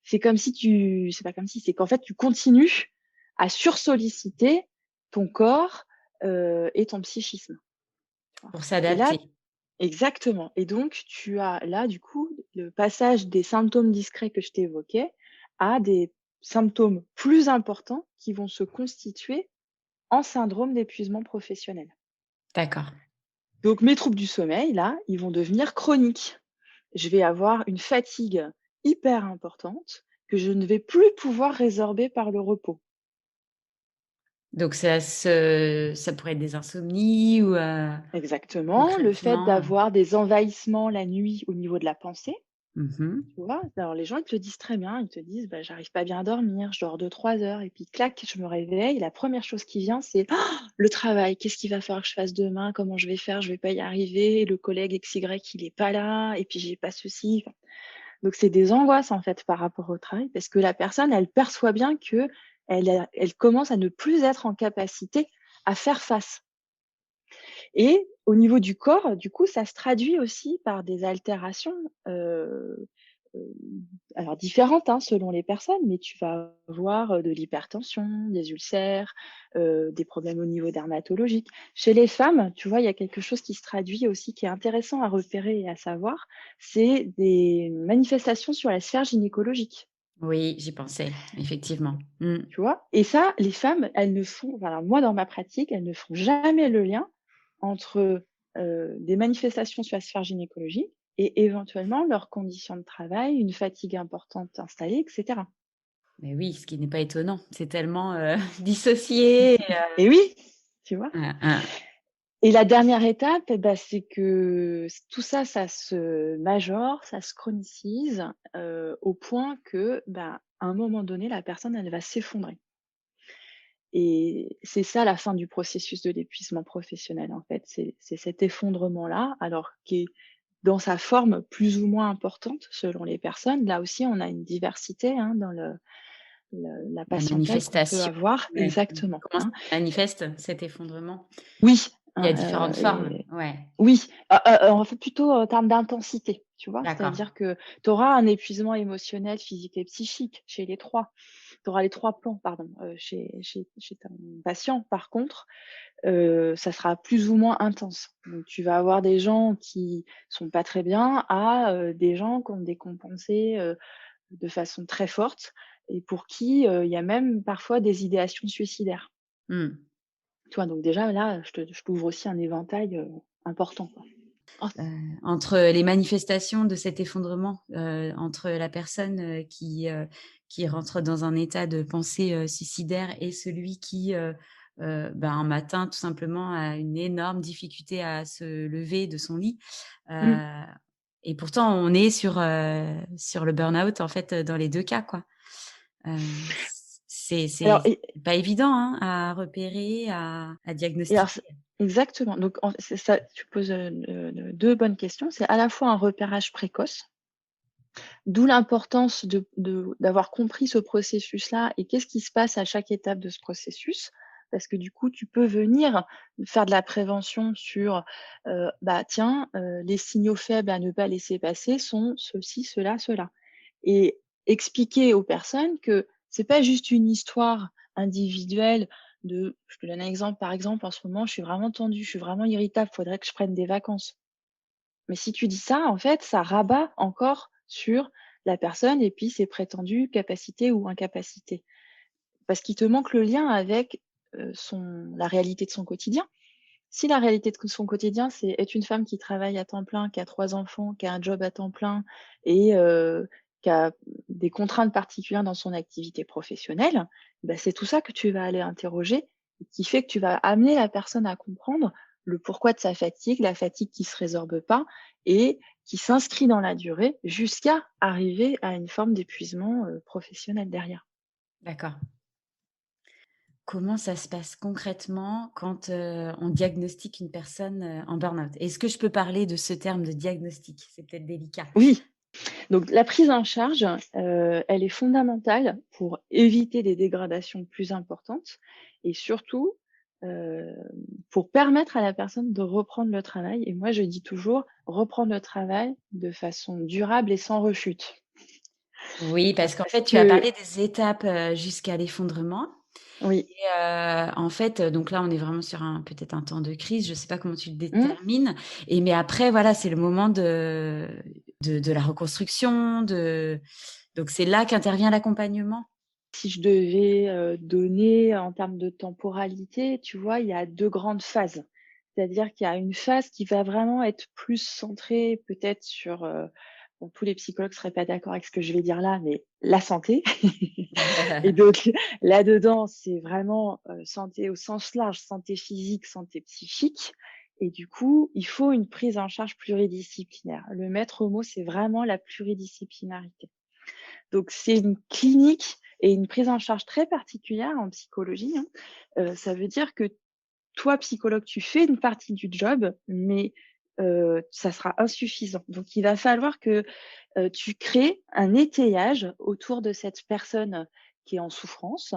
c'est pas comme si, c'est qu'en fait tu continues à sursolliciter ton corps, et ton psychisme, tu vois? Pour Et là s'adapter. exactement et donc tu as là, du coup, le passage des symptômes discrets que je t'évoquais à des symptômes plus importants qui vont se constituer en syndrome d'épuisement professionnel. D'accord. Donc mes troubles du sommeil, là, ils vont devenir chroniques. Je vais avoir une fatigue hyper importante que je ne vais plus pouvoir résorber par le repos. Donc ça pourrait être des insomnies ou Exactement, le fait concrètement, d'avoir des envahissements la nuit au niveau de la pensée, mmh. tu vois? Alors les gens, ils te le disent très bien, ils te disent: «Bah, j'arrive pas bien à dormir, je dors 2 3 heures et puis clac, je me réveille et la première chose qui vient, c'est: «Ah, le travail, qu'est-ce qu'il va falloir que je fasse demain? Comment je vais faire? Je vais pas y arriver, le collègue XY, il est pas là et puis j'ai pas ceci». Enfin, donc c'est des angoisses, en fait, par rapport au travail parce que la personne, elle perçoit bien qu'elle commence à ne plus être en capacité à faire face. Et au niveau du corps, du coup, ça se traduit aussi par des altérations, heu, alors différentes, hein, selon les personnes, mais tu vas avoir, de l'hypertension, des ulcères, des problèmes au niveau dermatologique. Chez les femmes, tu vois, il y a quelque chose qui se traduit aussi, qui est intéressant à repérer et à savoir, c'est des manifestations sur la sphère gynécologique, Oui, j'y pensais, effectivement. Mmh. tu vois? Et ça, les femmes, elles ne font enfin, moi, dans ma pratique, elles ne font jamais le lien entre, des manifestations sur la sphère gynécologique et éventuellement leurs conditions de travail, une fatigue importante installée et cetera. Mais oui, ce qui n'est pas étonnant, c'est tellement, dissocié, Et oui, tu vois? hein, hein. Et la dernière étape et bah, c'est que tout ça, ça se majore, ça se chronicise, au point que, bah, à un moment donné, la personne, elle va s'effondrer. Et c'est ça la fin du processus de l'épuisement professionnel, en fait. C'est cet effondrement-là, alors qui est dans sa forme plus ou moins importante selon les personnes. Là aussi, on a une diversité, hein, dans la La patientèle qu'on peut manifestation, avoir. ouais. Exactement, Comment ça hein. se manifeste, cet effondrement? Oui, Il y a hein, différentes formes, ouais. oui, en fait, plutôt en termes d'intensité, tu vois? D'accord. C'est-à-dire que tu auras un épuisement émotionnel, physique et psychique chez les 3. Tu auras les 3 plans, pardon, chez ton patient. Par contre, ça sera plus ou moins intense. Donc tu vas avoir des gens qui sont pas très bien à, des gens qui ont décompensé, de façon très forte et pour qui, il y a même parfois des idéations suicidaires. Mmh. Tu vois? Donc déjà là, je t'ouvre aussi un éventail, important, quoi. Oh, Entre les manifestations de cet effondrement, entre la personne, qui rentre dans un état de pensée, suicidaire et celui qui, ben, un matin, tout simplement, a une énorme difficulté à se lever de son lit, mmh. heu et pourtant on est sur le burn-out, en fait, dans les 2 cas, quoi. C'est Alors et pas évident, hein, à repérer, à et alors c diagnostiquer. exactement, donc c'est ça, tu poses, 2 bonnes questions. C'est à la fois un repérage précoce. D'où l'importance d'avoir compris ce processus-là et qu'est-ce qui se passe à chaque étape de ce processus. Parce que du coup, tu peux venir faire de la prévention sur, bah, tiens, les signaux faibles à ne pas laisser passer sont ceci, cela, cela. Et expliquer aux personnes que c'est pas juste une histoire individuelle de je te donne un exemple, par exemple, en ce moment, je suis vraiment tendue, je suis vraiment irritable, faudrait que je prenne des vacances. Mais si tu dis ça, en fait, ça rabat encore sur la personne et puis ses prétendues capacités ou incapacités. Parce qu'il te manque le lien avec, la réalité de son quotidien. Si la réalité de son quotidien, c'est être une femme qui travaille à temps plein, qui a 3 enfants, qui a un job à temps plein et qui a des contraintes particulières dans son activité professionnelle, bah, c'est tout ça que tu vas aller interroger et qui fait que tu vas amener la personne à comprendre le pourquoi de sa fatigue, la fatigue qui se résorbe pas et qui s'inscrit dans la durée jusqu'à arriver à une forme d'épuisement, professionnel derrière. D'accord. Comment ça se passe concrètement quand, on diagnostique une personne, en burn-out? Est-ce que je peux parler de ce terme de diagnostic? C'est peut-être délicat. Oui. Donc la prise en charge, elle est fondamentale pour éviter des dégradations plus importantes et surtout, heu, pour permettre à la personne de reprendre le travail et moi je dis toujours: «Reprendre le travail de façon durable et sans rechute». Oui, parce qu'en Parce fait, tu as que parlé des étapes, jusqu'à l'effondrement oui. et en fait, donc là, on est vraiment sur un peut-être un temps de crise, je ne sais pas comment tu le Mmh. détermines et mais après, voilà, c'est le moment de la reconstruction, donc c'est là qu'intervient l'accompagnement? Si je devais, donner en termes de temporalité, tu vois, il y a 2 grandes phases. C'est-à-dire qu'il y a une phase qui va vraiment être plus centrée peut-être sur, Bon, tous les psychologues ne seraient pas d'accord avec ce que je vais dire là, mais la santé. Et donc, là-dedans, c'est vraiment santé au sens large, santé physique, santé psychique. Et du coup, il faut une prise en charge pluridisciplinaire. Le maître mot, c'est vraiment la pluridisciplinarité. Donc, c'est une clinique et une prise en charge très particulière en psychologie, hein. Ça veut dire que toi, psychologue, tu fais une partie du job, mais ça sera insuffisant. Donc il va falloir que, tu crées un étayage autour de cette personne qui est en souffrance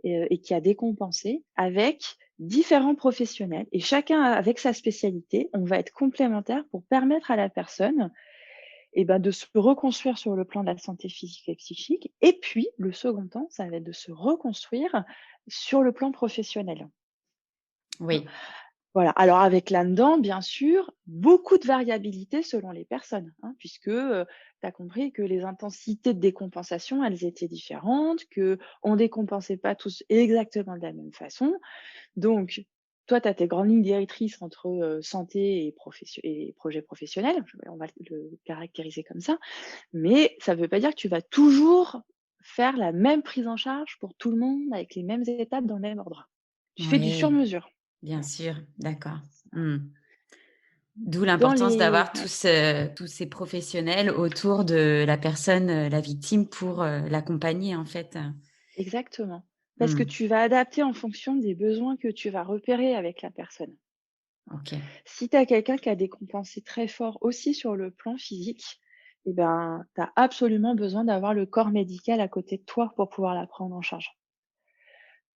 et qui a décompensé avec différents professionnels et chacun avec sa spécialité. On va être complémentaires pour permettre à la personne de se reconstruire sur le plan de la santé physique et psychique et puis le second temps, ça va être de se reconstruire sur le plan professionnel. Oui. Voilà, alors avec là-dedans, bien sûr, beaucoup de variabilité selon les personnes, hein, puisque, tu as compris que les intensités de décompensation, elles étaient différentes, qu'on ne décompensait pas tous exactement de la même façon. Donc, toi, tu as tes grandes lignes directrices entre, santé et projet professionnel, on va le caractériser comme ça, mais ça ne veut pas dire que tu vas toujours faire la même prise en charge pour tout le monde avec les mêmes étapes dans le même ordre. Tu fais du Oui, sur-mesure. bien sûr, d'accord. Mmh. D'où Dans l'importance les d'avoir tous ces professionnels autour de la personne, la victime pour, l'accompagner, en fait. Exactement. Parce que Mmh. tu vas adapter en fonction des besoins que tu vas repérer avec la personne. OK. Si tu as quelqu'un qui a décompensé très fort aussi sur le plan physique, tu as absolument besoin d'avoir le corps médical à côté de toi pour pouvoir la prendre en charge.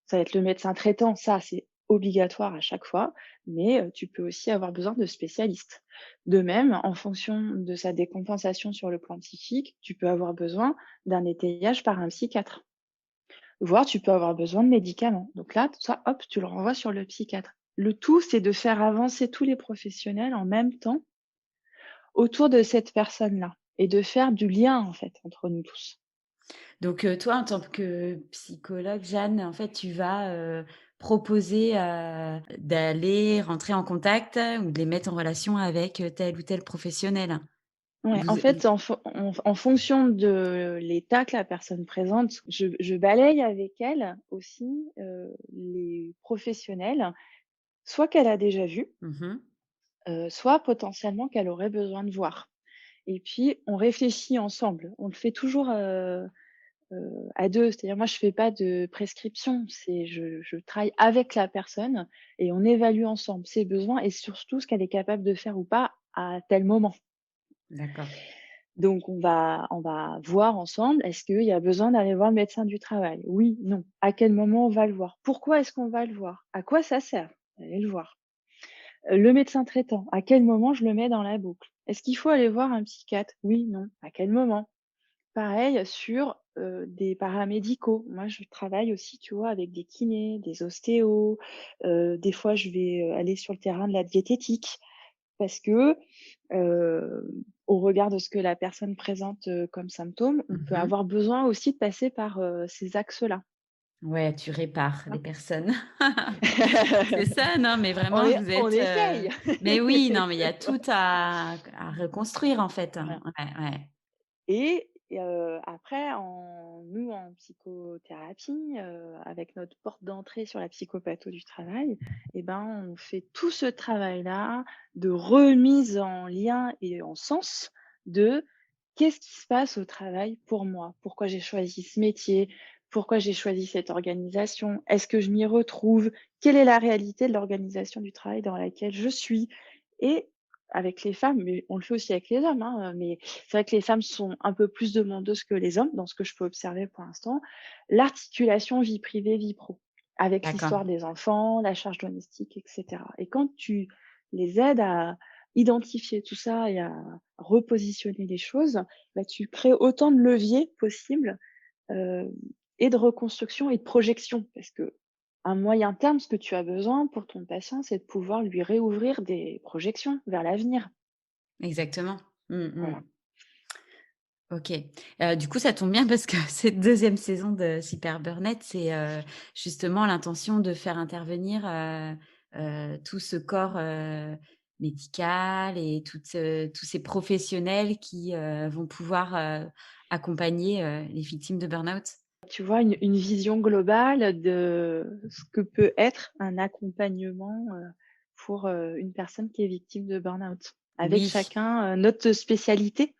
Ça va être le médecin traitant, ça c'est obligatoire à chaque fois, mais tu peux aussi avoir besoin de spécialistes. De même, en fonction de sa décompensation sur le plan psychique, tu peux avoir besoin d'un étayage par un psychiatre. Voire tu peux avoir besoin de médicaments. Donc là, tout ça, hop, tu le renvoies sur le psychiatre. Le tout, c'est de faire avancer tous les professionnels en même temps autour de cette personne-là et de faire du lien, en fait, entre nous tous. Donc, toi, en tant que psychologue, Jeanne, en fait, tu vas, proposer, d'aller rentrer en contact ou de les mettre en relation avec, tel ou tel professionnel? Ouais, Vous en fait, en fonction de l'état que la personne présente, je balaye avec elle aussi les professionnels, soit qu'elle a déjà vu, mmh. soit potentiellement qu'elle aurait besoin de voir. Et puis, on réfléchit ensemble. On le fait toujours à 2. C'est-à-dire moi je fais pas de prescription, c'est je travaille avec la personne et on évalue ensemble ses besoins et surtout ce qu'elle est capable de faire ou pas à tel moment. D'accord. Donc on va voir ensemble, est-ce qu'il y a besoin d'aller voir le médecin du travail? Oui, non. À quel moment on va le voir? Pourquoi est-ce qu'on va le voir? À quoi ça sert d'aller le voir? Le médecin traitant, à quel moment je le mets dans la boucle? Est-ce qu'il faut aller voir un psychiatre? Oui, non. À quel moment? Pareil sur, des paramédicaux. Moi, je travaille aussi, tu vois, avec des kinés, des ostéos, des fois, je vais, aller sur le terrain de la diététique parce que, au regard de ce que la personne présente, comme symptômes, on peut Mmh. avoir besoin aussi de passer par, ces axes-là. Ouais, tu répares les Hein. personnes. C'est ça, non, mais vraiment On essaye! mais oui, non, mais il y a tout à reconstruire, en fait. Voilà. Ouais, ouais. Et après en psychothérapie, avec notre porte d'entrée sur la psychopatho du travail on fait tout ce travail-là de remise en lien et en sens de: «Qu'est-ce qui se passe au travail pour moi? Pourquoi j'ai choisi ce métier? Pourquoi j'ai choisi cette organisation? Est-ce que je m'y retrouve? Quelle est la réalité de l'organisation du travail dans laquelle je suis?» Et avec les femmes, mais on le fait aussi avec les hommes, hein, mais c'est vrai que les femmes sont un peu plus demandeuses que les hommes, dans ce que je peux observer pour l'instant. L'articulation vie privée, vie pro, avec D'accord. l'histoire des enfants, la charge domestique, et cetera. Et quand tu les aides à identifier tout ça et à repositionner les choses, tu crées autant de leviers possibles, heu et de reconstruction et de projection. Parce que à moyen terme, ce que tu as besoin pour ton patient, c'est de pouvoir lui réouvrir des projections vers l'avenir. Exactement. Mmh Voilà. mh. OK. Du coup, ça tombe bien parce que cette deuxième saison de Super Burnett, c'est, justement l'intention de faire intervenir, tout ce corps, médicale et tous ces professionnels qui vont pouvoir accompagner les victimes de burn-out? Tu vois, une vision globale de ce que peut être un accompagnement, pour, une personne qui est victime de burn-out. Avec Oui. chacun, notre spécialité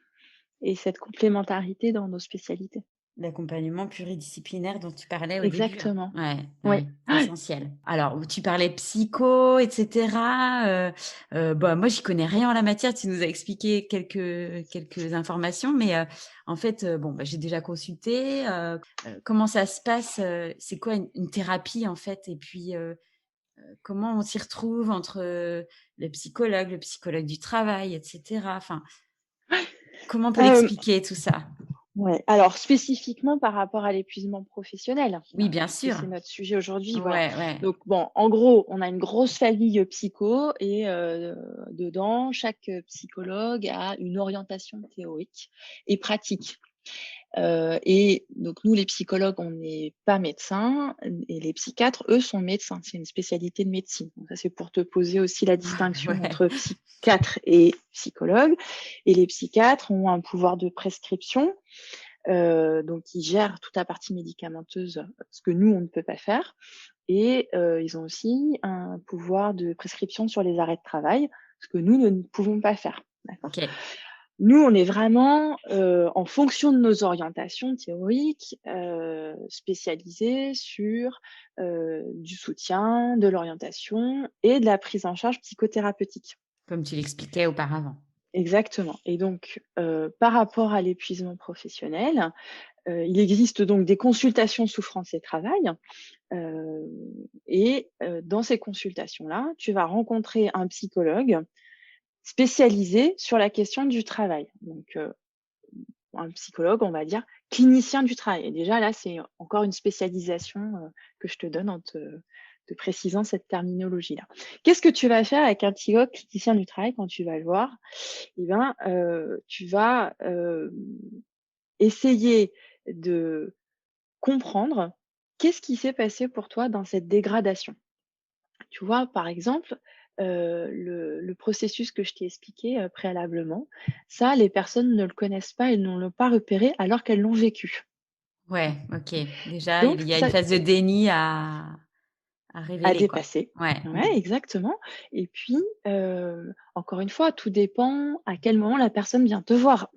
et cette complémentarité dans nos spécialités. L'accompagnement pluridisciplinaire dont tu parlais au début, hein. Exactement. Ouais, Oui. ouais, c'est essentiel. Alors, tu parlais psycho et cetera, bah, moi, j'y connais rien en la matière. Tu nous as expliqué quelques informations, mais en fait, bon, bah, j'ai déjà consulté. Comment ça se passe? C'est quoi une thérapie, en fait? Et puis, comment on s'y retrouve entre, le psychologue du travail et cetera? Enfin, comment on peut Hem, l'expliquer tout ça? ouais, alors spécifiquement par rapport à l'épuisement professionnel, Oui, bien puisque sûr. c'est notre sujet aujourd'hui, voilà. Ouais, ouais. Donc bon, en gros, on a une grosse famille, psycho et dedans, chaque, psychologue a une orientation théorique et pratique. Et donc nous, les psychologues, on n'est pas médecins et les psychiatres, eux, sont médecins. C'est une spécialité de médecine. Donc ça, c'est pour te poser aussi la distinction Ouais. entre psychiatre et psychologue. Et les psychiatres ont un pouvoir de prescription, donc ils gèrent toute la partie médicamenteuse, ce que nous, on ne peut pas faire. Et ils ont aussi un pouvoir de prescription sur les arrêts de travail, ce que nous ne pouvons pas faire. D'accord? OK. Nous, on est vraiment, en fonction de nos orientations théoriques, spécialisés sur, du soutien, de l'orientation et de la prise en charge psychothérapeutique. Comme tu l'expliquais auparavant. Exactement. Et donc, par rapport à l'épuisement professionnel, il existe donc des consultations souffrance et travail, heu dans ces consultations-là, tu vas rencontrer un psychologue spécialisé sur la question du travail. Donc, un psychologue, on va dire, clinicien du travail. Et déjà là, c'est encore une spécialisation, que je te donne en te précisant cette terminologie-là. Qu'est-ce que tu vas faire avec un psychologue clinicien du travail quand tu vas le voir? Eh ben, tu vas, essayer de comprendre qu'est-ce qui s'est passé pour toi dans cette dégradation? Tu vois, par exemple, le processus que je t'ai expliqué, préalablement, ça, les personnes ne le connaissent pas et ne l'ont pas repéré alors qu'elles l'ont vécu. Ouais, OK. Déjà, Donc il y a une ça phase de déni à à révéler, quoi. dépasser. Ouais. Mmh. Ouais, exactement. Et puis, encore une fois, tout dépend à quel moment la personne vient te voir.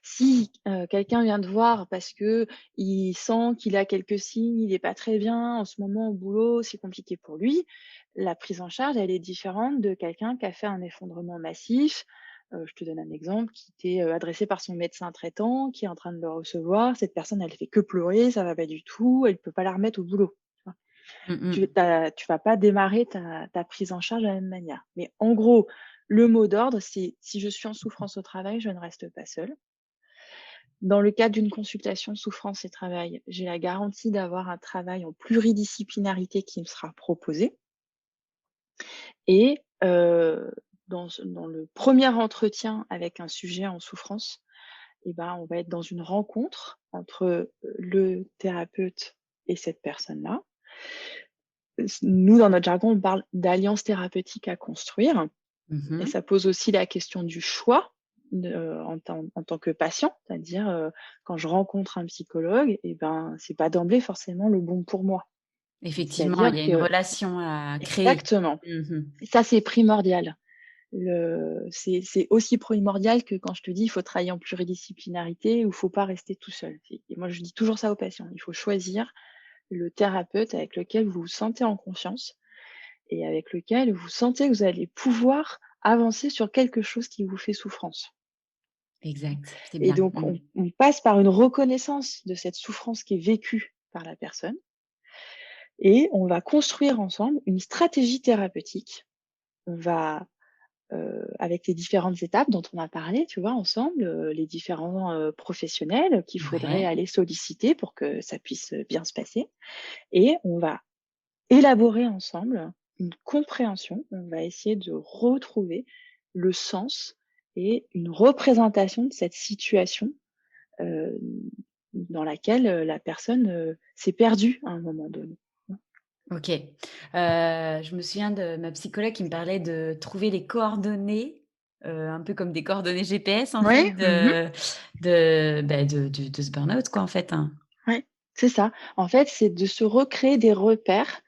Si, quelqu'un vient te voir parce que il sent qu'il a quelques signes, il est pas très bien en ce moment au boulot, c'est compliqué pour lui, la prise en charge, elle est différente de quelqu'un qui a fait un effondrement massif. Je te donne un exemple, qui t'est, adressé par son médecin traitant, qui est en train de le recevoir. Cette personne, elle fait que pleurer, ça va pas du tout, elle peut pas la remettre au boulot. Mmh mh. Tu vas pas démarrer ta prise en charge de la même manière. Mais en gros, le mot d'ordre, c'est: «Si je suis en souffrance au travail, je ne reste pas seule». Dans le cadre d'une consultation souffrance et travail, j'ai la garantie d'avoir un travail en pluridisciplinarité qui me sera proposé et dans le premier entretien avec un sujet en souffrance, et ben, on va être dans une rencontre entre, le thérapeute et cette personne-là. Nous, dans notre jargon, on parle d'alliance thérapeutique à construire et Mmh. ça pose aussi la question du choix en tant que patient. C'est-à-dire, quand je rencontre un psychologue et ben, c'est pas d'emblée forcément le bon pour moi. Effectivement, il C'est-à-dire y a une que relation à créer. exactement, Mmh. ça, c'est primordial. C'est aussi primordial que quand je te dis: «Il faut travailler en pluridisciplinarité» ou «il faut pas rester tout seul». Et moi, je dis toujours ça aux patients. Il faut choisir le thérapeute avec lequel vous vous sentez en confiance et avec lequel vous sentez que vous allez pouvoir avancer sur quelque chose qui vous fait souffrance. Exact, c'est Et bien. donc Mmh. on passe par une reconnaissance de cette souffrance qui est vécue par la personne et on va construire ensemble une stratégie thérapeutique. On va, avec les différentes étapes dont on a parlé, tu vois, ensemble, les différents, professionnels qu'il faudrait Ouais. aller solliciter pour que ça puisse, bien se passer et on va élaborer ensemble une compréhension. On va essayer de retrouver le sens et une représentation de cette situation, heu, dans laquelle, la personne, s'est perdue à un moment donné. OK. Je me souviens de ma psychologue qui me parlait de trouver les coordonnées, un peu comme des coordonnées GPS en fait Oui, mmh. de ce burn-out quoi, en fait, hein. Ouais, c'est ça. En fait, c'est de se recréer des repères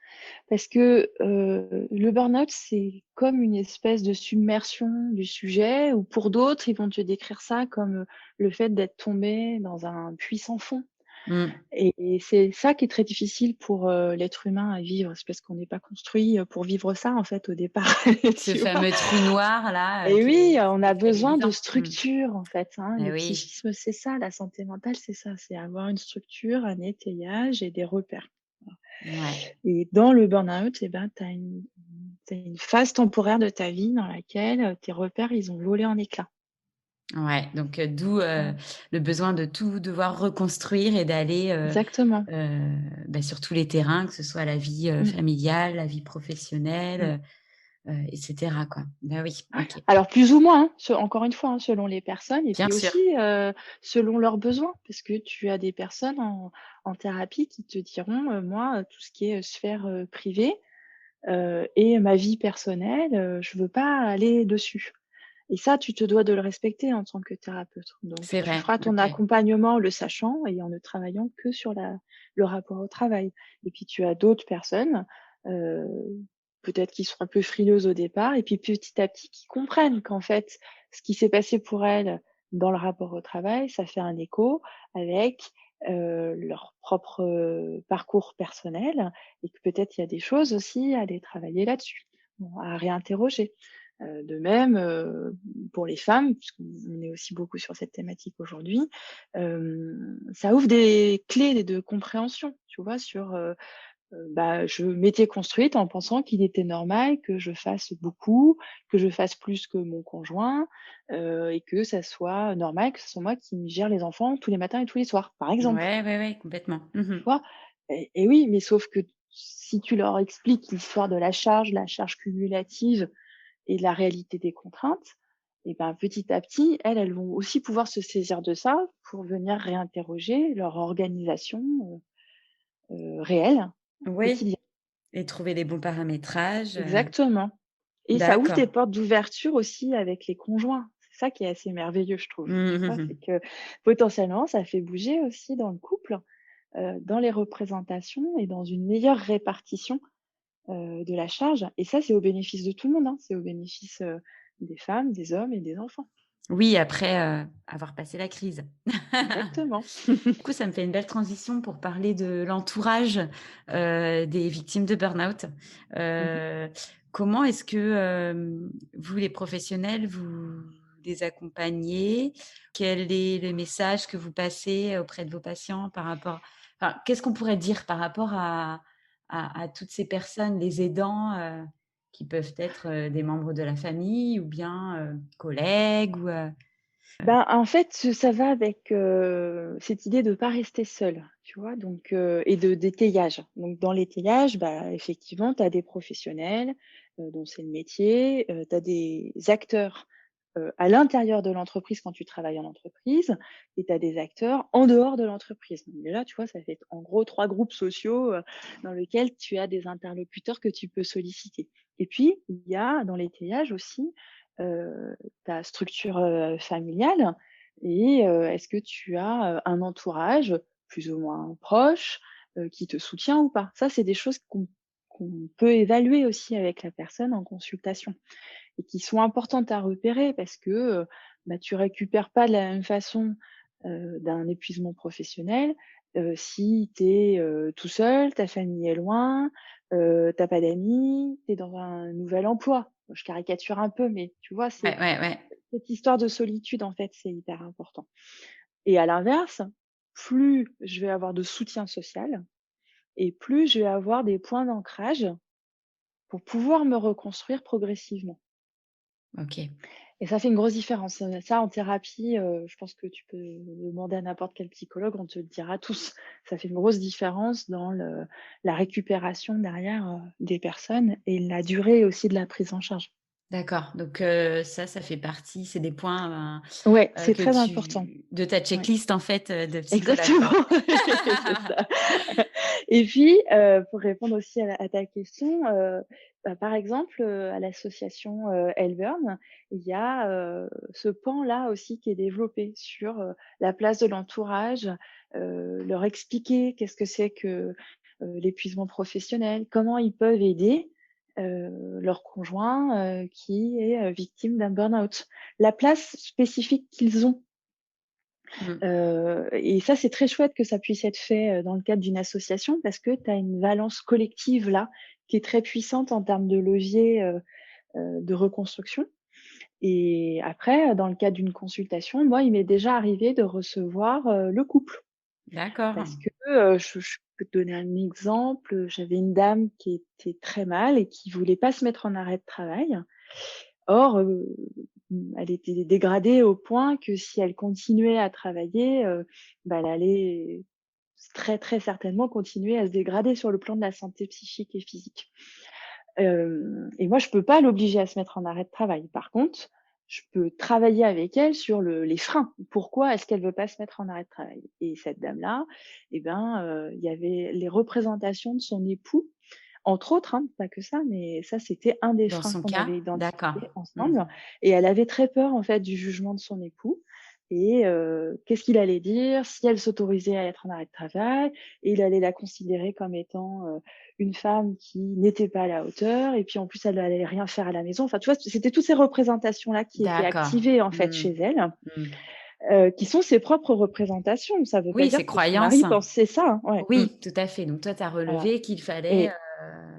parce que, le burn-out, c'est comme une espèce de submersion du sujet ou pour d'autres, ils vont te décrire ça comme, le fait d'être tombé dans un puits sans fond Mmh. et c'est ça qui est très difficile pour, l'être humain à vivre. C'est parce qu'on n'est pas construit, pour vivre ça, en fait, au départ, Ce tu vois? fameux trou noir là, Et oui, on qui a besoin de déstabilisant. Mmh. structure, en fait, hein. Et Le oui. psychisme, c'est ça, la santé mentale, c'est ça, c'est avoir une structure, un étayage et des repères. Ouais. Et dans le burn-out, et ben, tu une phase temporaire de ta vie dans laquelle, tes repères, ils ont volé en éclats. Ouais, donc d'où, Voilà, le besoin de tout devoir reconstruire et d'aller, exactement. sur tous les terrains, que ce soit la vie, Mmh, familiale, la vie mmh. professionnelle, et cetera quoi. Bah oui, Ouais. OK. Alors plus ou moins, hein, encore une fois, hein, selon les personnes et Bien puis sûr. aussi, selon leurs besoins. Parce que tu as des personnes en thérapie qui te diront, «Moi, tout ce qui est, sphère, privée, et ma vie personnelle, je veux pas aller dessus». Et ça, tu te dois de le respecter en tant que thérapeute. Donc, C'est tu vrai, feras ton OK. accompagnement le sachant et en ne travaillant que sur le rapport au travail. Et puis, tu as d'autres personnes, heu, peut-être qui seront un peu frileuses au départ et puis petit à petit qui comprennent qu'en fait, ce qui s'est passé pour elles dans le rapport au travail, ça fait un écho avec, leur propre, parcours personnel et que peut-être il y a des choses aussi à aller travailler là-dessus, bon, à réinterroger. De même, pour les femmes, puisqu'on est aussi beaucoup sur cette thématique aujourd'hui, ça ouvre des clés de compréhension, tu vois? Sur, bah, je m'étais construite en pensant qu'il était normal que je fasse beaucoup, que je fasse plus que mon conjoint, et que ça soit normal que ce soit moi qui gère les enfants tous les matins et tous les soirs, par exemple, Ouais, ouais, ouais, complètement. Mmh. tu vois? Et oui, mais sauf que si tu leur expliques l'histoire de la charge cumulative et de la réalité des contraintes, et ben, petit à petit, elles vont aussi pouvoir se saisir de ça pour venir réinterroger leur organisation, réelle, Oui, quotidienne. et trouver les bons paramétrages, Exactement. Et ça ouvre des d'accord. portes d'ouverture aussi avec les conjoints. C'est ça qui est assez merveilleux, je trouve. Tu Mmh vois? mh. C'est que potentiellement, ça fait bouger aussi dans le couple, dans les représentations et dans une meilleure répartition, de la charge et ça, c'est au bénéfice de tout le monde, hein. C'est au bénéfice, des femmes, des hommes et des enfants. Oui, après, avoir passé la crise. Exactement. Du coup, ça me fait une belle transition pour parler de l'entourage, des victimes de burn-out. Mmh. Heu, Comment est-ce que, vous les professionnels, vous les accompagnez? Quel est le message que vous passez auprès de vos patients par rapport enfin, qu'est-ce qu'on pourrait dire par rapport à toutes ces personnes, les aidants, qui peuvent être, des membres de la famille ou bien, collègues ou Ben, en fait, ça va avec, cette idée de pas rester seul, tu vois? Donc, et d'étayage. Donc dans l'étayage, bah, effectivement, tu as des professionnels, dont c'est le métier, tu as des acteurs, à l'intérieur de l'entreprise quand tu travailles en entreprise et tu as des acteurs en dehors de l'entreprise. Donc déjà, tu vois, ça fait en gros 3 groupes sociaux, dans lesquels tu as des interlocuteurs que tu peux solliciter. Et puis, il y a dans l'étayage aussi, ta structure, familiale et est-ce que tu as, un entourage plus ou moins proche, qui te soutient ou pas? Ça, c'est des choses qu'on peut évaluer aussi avec la personne en consultation et qui sont importantes à repérer parce que, bah, tu récupères pas de la même façon, d'un épuisement professionnel, si tu es, tout seul, ta famille est loin, tu pas d'amis, tu es dans un nouvel emploi. Je caricature un peu, mais tu vois, c'est ouais, ouais, ouais. cette histoire de solitude, en fait, c'est hyper important et à l'inverse, plus je vais avoir de soutien social et plus je vais avoir des points d'ancrage pour pouvoir me reconstruire progressivement. OK. Et ça fait une grosse différence, ça en thérapie, je pense que tu peux demander à n'importe quel psychologue, on te le dira tous. Ça fait une grosse différence dans la récupération derrière, des personnes et la durée aussi de la prise en charge. D'accord, donc ça fait partie c'est des points, Ouais, c'est que très important. tu de ta Ouais. checklist, en fait, de psychologue, quoi. Exactement, c'est ça. Et puis, pour répondre aussi à ta question, bah, par exemple, à l'association, Elburn, il y a, ce pan-là aussi qui est développé sur, la place de l'entourage, leur expliquer qu'est-ce que c'est que, l'épuisement professionnel, comment ils peuvent aider, leur conjoint, qui est, victime d'un burn-out. La place spécifique qu'ils ont. Mmh. Et ça, c'est très chouette que ça puisse être fait, dans le cadre d'une association parce que tu as une valence collective là, qui est très puissante en termes de levier, de reconstruction. Et après, dans le cadre d'une consultation, moi, il m'est déjà arrivé de recevoir, le couple. D'accord. Parce que, je peux te donner un exemple, j'avais une dame qui était très mal et qui voulait pas se mettre en arrêt de travail. Or, elle était dégradée au point que si elle continuait à travailler, bah, elle allait très, très certainement continuer à se dégrader sur le plan de la santé psychique et physique. Et moi, je peux pas l'obliger à se mettre en arrêt de travail. Par contre, je peux travailler avec elle sur les freins. Pourquoi est-ce qu'elle veut pas se mettre en arrêt de travail? Et cette dame-là, eh ben, il y avait les représentations de son époux, entre autres, hein, pas que ça, mais ça, c'était un des Dans freins son qu'on cas? avait D'accord. identifiés Mmh. ensemble. Et elle avait très peur, en fait, du jugement de son époux. Et qu'est-ce qu'il allait dire si elle s'autorisait à être en arrêt de travail? Et il allait la considérer comme étant, une femme qui n'était pas à la hauteur et puis en plus elle allait rien faire à la maison. Enfin, tu vois? C'était toutes ces représentations-là qui étaient D'accord. activées, en fait, Mmh. chez elle, Mmh. qui sont ses propres représentations. Ça veut pas Oui, dire ses que son croyances. mari pensait ça, hein. Ouais, Oui, tout à fait. Donc toi, tu as voilà. relevé qu'il fallait,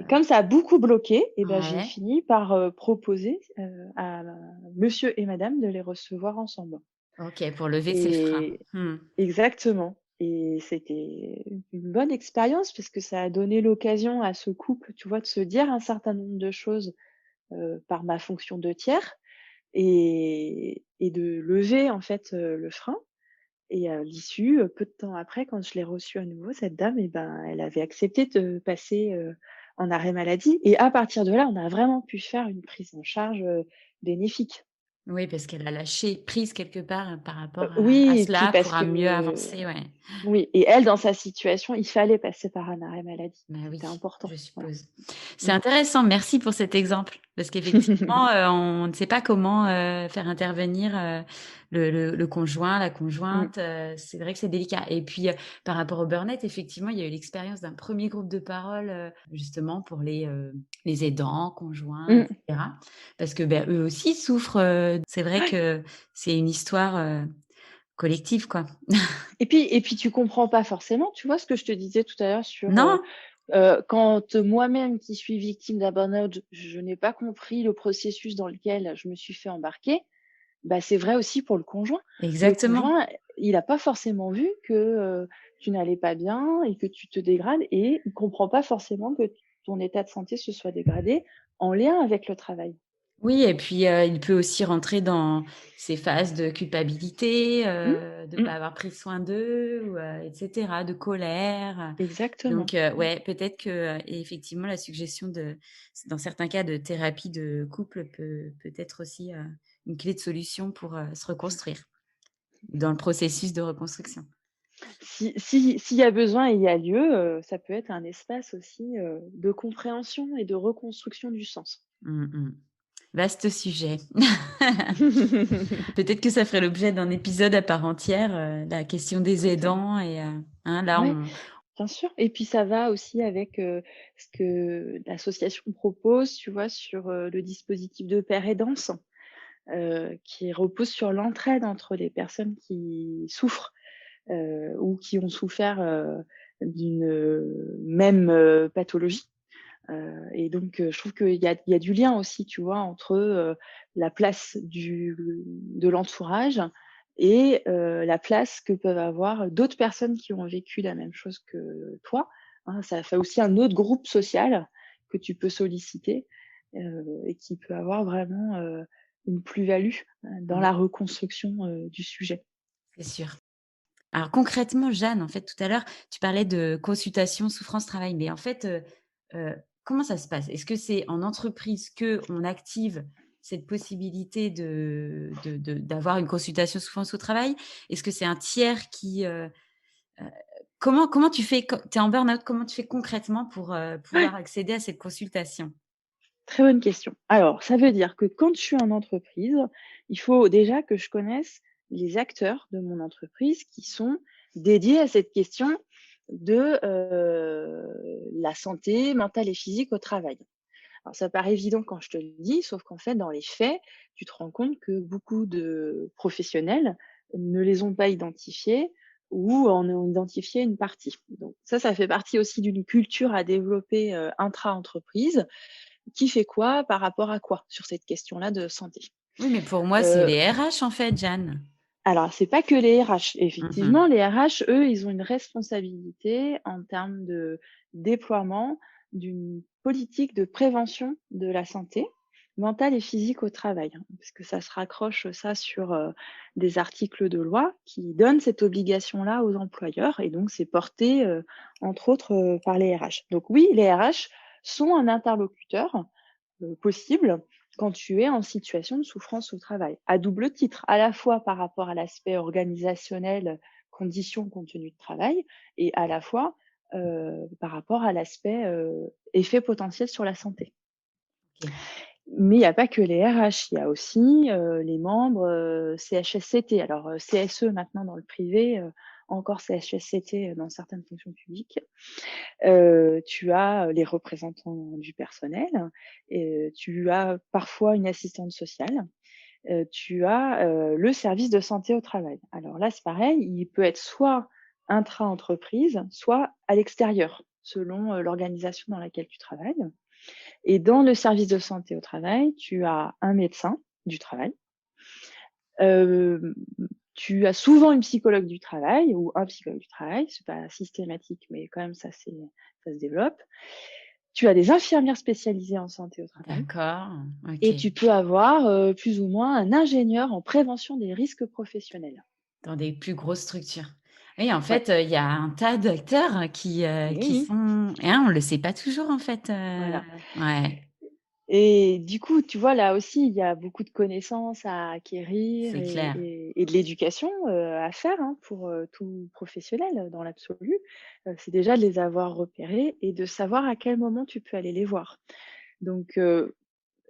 Et comme ça a beaucoup bloqué, et ben, j'ai ouais, fini par, proposer, à monsieur et madame de les recevoir ensemble. OK, pour lever ses freins. Et Mmh. exactement. Et c'était une bonne expérience parce que ça a donné l'occasion à ce couple, tu vois, de se dire un certain nombre de choses, par ma fonction de tiers et de lever en fait, le frein. Et à l'issue, peu de temps après, quand je l'ai reçue à nouveau, cette dame, et ben, elle avait accepté de passer, en arrêt maladie et à partir de là, on a vraiment pu faire une prise en charge, bénéfique. Oui, parce qu'elle a lâché prise quelque part, par rapport à Oui et puis cela parce pour que mieux avancer, ouais. oui et elle, dans sa situation, il fallait passer par un arrêt maladie. Bah C'était oui, important, je voilà. suppose. C'est Mmh. intéressant, merci pour cet exemple. Parce qu'effectivement, on ne sait pas comment, faire intervenir, le conjoint, la Mmh. conjointe, c'est vrai que c'est délicat et puis, par rapport au burn-out, effectivement, il y a eu l'expérience d'un premier groupe de parole, justement pour les aidants, conjoints et Mmh. cetera. Parce que, bah, eux aussi souffrent, c'est vrai Ouais que c'est une histoire, collective, quoi. et puis tu comprends pas forcément, tu vois, ce que je te disais tout à l'heure sur, Non? quand moi-même qui suis victime d'un burn-out, je n'ai pas compris le processus dans lequel je me suis fait embarquer, bah, c'est vrai aussi pour le conjoint. Le Exactement. conjoint, il a pas forcément vu que, tu n'allais pas bien et que tu te dégrades et il comprend pas forcément que ton état de santé se soit dégradé en lien avec le travail. Oui et puis, il peut aussi rentrer dans ces phases de culpabilité, Mmh. de Mmh. pas avoir pris soin d'eux ou, et cetera, de colère, Exactement. donc ouais, peut-être que, et effectivement la suggestion de dans certains cas de thérapie de couple peut être aussi, une clé de solution pour, se reconstruire, dans le processus de reconstruction. S'il y a besoin et il y a lieu, ça peut être un espace aussi, de compréhension et de reconstruction du sens. Mmh mh. Vaste sujet. Peut-être que ça ferait l'objet d'un épisode à part entière, la question des Écoute, aidants et hein, là ouais, on bien sûr et puis ça va aussi avec, ce que l'association propose, tu vois, sur, le dispositif de pair aidance, qui repose sur l'entraide entre les personnes qui souffrent, ou qui ont souffert, d'une, même, pathologie. Et donc, je trouve qu'il y a du lien aussi, tu vois, entre, la place de l'entourage et la place que peuvent avoir d'autres personnes qui ont vécu la même chose que toi, hein. Ça fait aussi un autre groupe social que tu peux solliciter, et qui peut avoir vraiment, une plus-value, dans mmh, la reconstruction, du sujet. c'est sûr. Alors concrètement, Jeanne, en fait, tout à l'heure, tu parlais de consultation souffrance-travail, mais en fait, comment ça se passe? Est-ce que c'est en entreprise qu'on active cette possibilité d'avoir une consultation souffrance au travail? Est-ce que c'est un tiers qui, comment tu fais quand tu es en burn-out, comment tu fais concrètement pour, pouvoir accéder à cette consultation? Très bonne question. Alors, ça veut dire que quand je suis en entreprise, il faut déjà que je connaisse les acteurs de mon entreprise qui sont dédiés à cette question de la santé mentale et physique au travail. Alors, ça paraît évident quand je te le dis, sauf qu'en fait, dans les faits, tu te rends compte que beaucoup de professionnels ne les ont pas identifiés ou en ont identifié une partie. Donc ça fait partie aussi d'une culture à développer intra-entreprise. Qui fait quoi par rapport à quoi sur cette question-là de santé? Oui, mais pour moi, c'est Heu, les RH, en fait, Jeanne. alors c'est pas que les RH. Mmh. Effectivement, les RH, eux, ils ont une responsabilité en termes de déploiement d'une politique de prévention de la santé mentale et physique au travail, hein, parce que ça se raccroche, ça, sur, des articles de loi qui donnent cette obligation-là aux employeurs et donc c'est porté, entre autres, par les RH. Donc oui, les RH sont un interlocuteur possible quand tu es en situation de souffrance au travail. À double titre, à la fois par rapport à l'aspect organisationnel, conditions, contenu de travail et à la fois, par rapport à l'aspect, effet potentiel sur la santé. OK. Mais il y a pas que les RH, il y a aussi, les membres, CHSCT. Alors, CSE maintenant dans le privé, encore CHSCT dans certaines fonctions publiques. Tu as, les représentants du personnel, tu as parfois une assistante sociale, tu as, le service de santé au travail. Alors là, c'est pareil, il peut être soit intra-entreprise, soit à l'extérieur, selon, l'organisation dans laquelle tu travailles et dans le service de santé au travail, tu as un médecin du travail, hem, tu as souvent une psychologue du travail ou un psychologue du travail, c'est pas systématique, mais quand même ça se développe. Tu as des infirmières spécialisées en santé au travail D'accord, et OK. tu peux avoir, plus ou moins un ingénieur en prévention des risques professionnels. Dans des plus grosses structures. Oui, en Ouais, fait, il y a un tas d'acteurs et qui oui, sont et on le sait pas toujours, en fait, voilà. ouais, Et du coup, tu vois, là aussi, il y a beaucoup de connaissances à acquérir c'est clair. et de l'éducation, à faire, hein, pour, tout professionnel, dans l'absolu. C'est déjà de les avoir repérés et de savoir à quel moment tu peux aller les voir. Donc,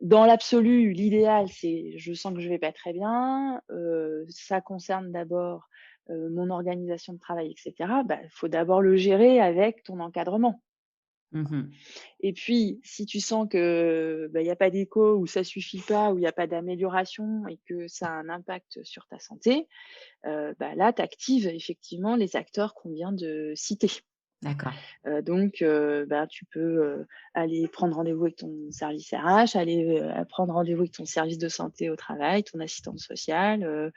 dans l'absolu, l'idéal, c'est: je sens que je vais pas très bien, ça concerne d'abord, mon organisation de travail et cetera. Bah, il faut d'abord le gérer avec ton encadrement. Mmh. Et puis, si tu sens que, bah, il y a pas d'écho ou ça suffit pas ou il y a pas d'amélioration et que ça a un impact sur ta santé, bah, là, tu actives effectivement les acteurs qu'on vient de citer. D'accord. Donc, bah, tu peux, aller prendre rendez-vous avec ton service RH, aller, prendre rendez-vous avec ton service de santé au travail, ton assistante sociale, heu,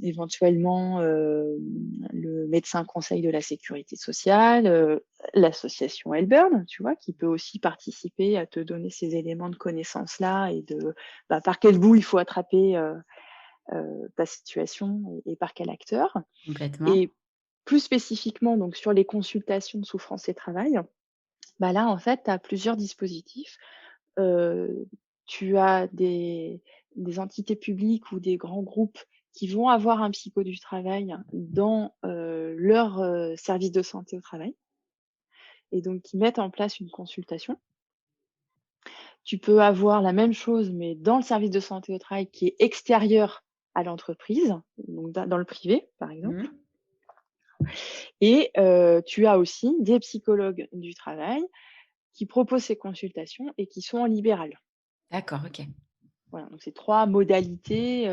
éventuellement, le médecin conseil de la sécurité sociale, l'association Elburn, tu vois? Qui peut aussi participer à te donner ces éléments de connaissance-là et de, bah, par quel bout il faut attraper, ta situation et par quel acteur. Complètement. Et plus spécifiquement, donc sur les consultations de souffrance et travail, bah, là, en fait, tu as plusieurs dispositifs. Heu, Tu as des entités publiques ou des grands groupes qui vont avoir un psycho du travail dans, leur, service de santé au travail et donc qui mettent en place une consultation. Tu peux avoir la même chose, mais dans le service de santé au travail qui est extérieur à l'entreprise, donc dans le privé, par exemple. Mmh. Et tu as aussi des psychologues du travail qui proposent ces consultations et qui sont en libéral. D'accord, OK. Voilà, donc c'est 3 modalités,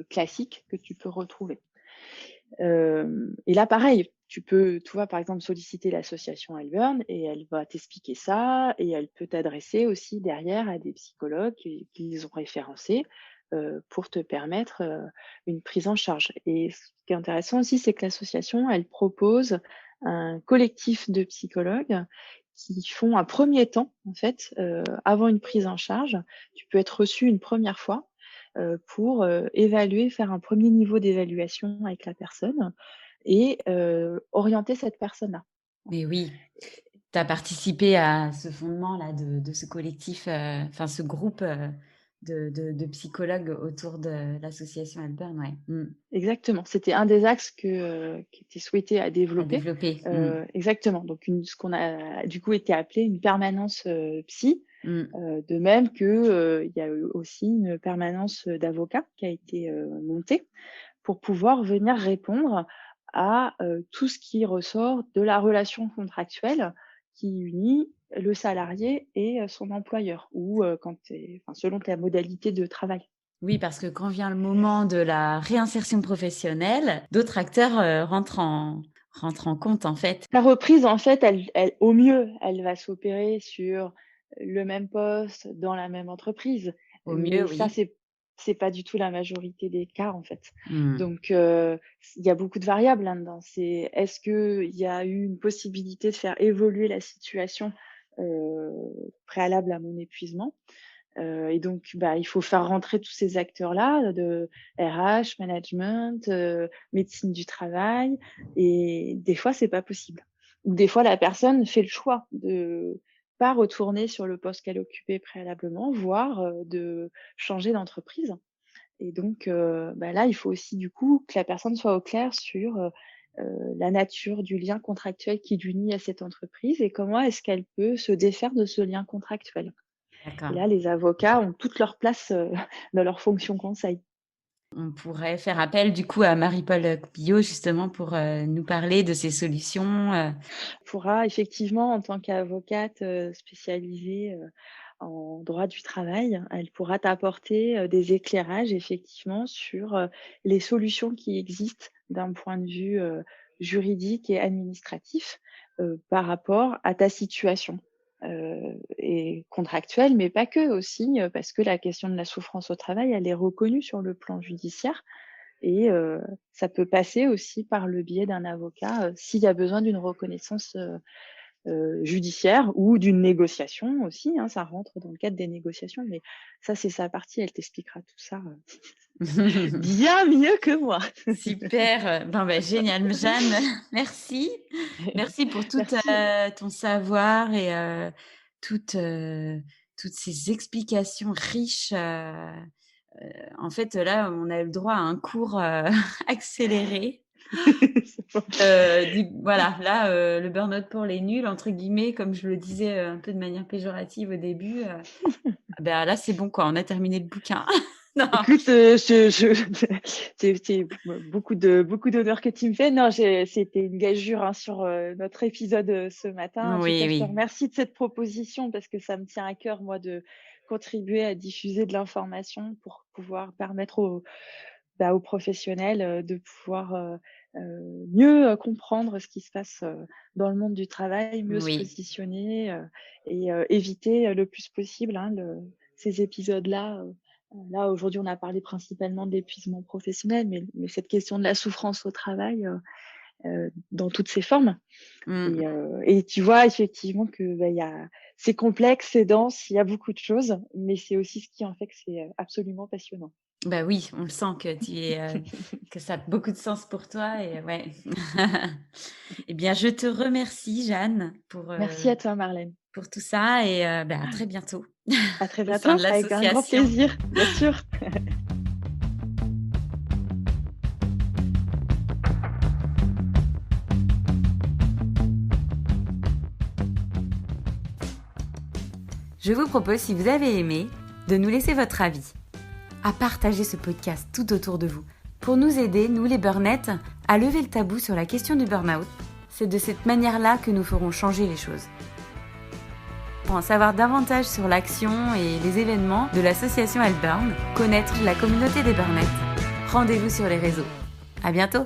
classiques que tu peux retrouver. Et là pareil, tu vois, par exemple, solliciter l'association Elburn et elle va t'expliquer ça et elle peut t'adresser aussi derrière à des psychologues qu'ils ont référencés, pour te permettre, une prise en charge. Et ce qui est intéressant aussi, c'est que l'association, elle propose un collectif de psychologues qui font un premier temps, en fait, avant une prise en charge. Tu peux être reçu une première fois, pour, évaluer, faire un premier niveau d'évaluation avec la personne et orienter cette personne-là. Mais oui. Tu as participé à ce fondement-là de ce collectif, ce groupe de psychologues autour de l'association Helburn, ouais. Exactement. C'était un des axes qui était souhaité à À développer. développer. Exactement. Donc, ce qu'on a du coup été appelé une permanence psy. De même que il y a eu aussi une permanence d'avocats qui a été montée pour pouvoir venir répondre à tout ce qui ressort de la relation contractuelle qui unit le salarié et son employeur ou selon ta modalité de travail. Oui, parce que quand vient le moment de la réinsertion professionnelle, d'autres acteurs rentrent en compte, en fait. La reprise, en fait, elle au mieux, elle va s'opérer sur le même poste, dans la même entreprise. Au mieux, Mais ça, oui. c'est pas du tout la majorité des cas, en fait. Mmh. Donc, il y a beaucoup de variables là-dedans. C'est est-ce qu'il y a eu une possibilité de faire évoluer la situation préalable à mon épuisement? Et donc, il faut faire rentrer tous ces acteurs-là de RH, management, médecine du travail et des fois, c'est pas possible. Ou des fois, la personne fait le choix de pas retourner sur le poste qu'elle occupait préalablement, voire, de changer d'entreprise et donc, là, il faut aussi du coup que la personne soit au clair sur, la nature du lien contractuel qui l'unit à cette entreprise et comment est-ce qu'elle peut se défaire de ce lien contractuel. Et D'accord. là, les avocats ont toute leur place, dans leur fonction conseil. On pourrait faire appel du coup à Marie-Paule Coupillot justement pour, nous parler de ces solutions. On pourra effectivement, en tant qu'avocate, spécialisée, en droit du travail, elle pourra t'apporter, des éclairages effectivement sur, les solutions qui existent d'un point de vue, juridique et administratif, par rapport à ta situation, et contractuelle, mais pas que aussi, parce que la question de la souffrance au travail, elle est reconnue sur le plan judiciaire et ça peut passer aussi par le biais d'un avocat, s'il y a besoin d'une reconnaissance, judiciaire ou d'une négociation aussi, hein, ça rentre dans le cadre des négociations, mais ça, c'est sa partie, elle t'expliquera tout ça, bien mieux que moi. Super, génial. Jeanne, merci. Merci pour tout, Merci. ton savoir et toutes ces explications riches, en fait, là, on a eu le droit à un cours, accéléré. Voilà, là, le burn-out pour les nuls, entre guillemets, comme je le disais un peu de manière péjorative au début, là, c'est bon, quoi, on a terminé le bouquin. Non. Écoute, c'est beaucoup d'honneur que tu me fais. Non, c'était une gageure hein, sur notre épisode ce matin. En tout cas, Oui, je te oui. remercie de cette proposition parce que ça me tient à cœur, moi, de contribuer à diffuser de l'information pour pouvoir permettre aux professionnels de pouvoir mieux comprendre ce qui se passe dans le monde du travail, mieux se Oui. positionner et éviter le plus possible hein, ces épisodes-là. Là, aujourd'hui, on a parlé principalement de l'épuisement professionnel, mais cette question de la souffrance au travail dans toutes ses formes. Mmh. Et tu vois effectivement que c'est complexe, c'est dense, il y a beaucoup de choses, mais c'est aussi ce qui en fait que c'est absolument passionnant. Bah oui, on le sent que tu es, que ça a beaucoup de sens pour toi et ouais. Eh bien, je te remercie Jeanne Merci à toi, Marlène. pour tout ça et à très bientôt À très au sein bientôt, de avec un grand l'association. plaisir, bien sûr. Je vous propose, si vous avez aimé, de nous laisser votre avis, à partager ce podcast tout autour de vous, pour nous aider, nous les burnettes, à lever le tabou sur la question du burn-out. C'est de cette manière-là que nous ferons changer les choses. Pour en savoir davantage sur l'action et les événements de l'association Helburn, connaître la communauté des burnettes, rendez-vous sur les réseaux. À bientôt!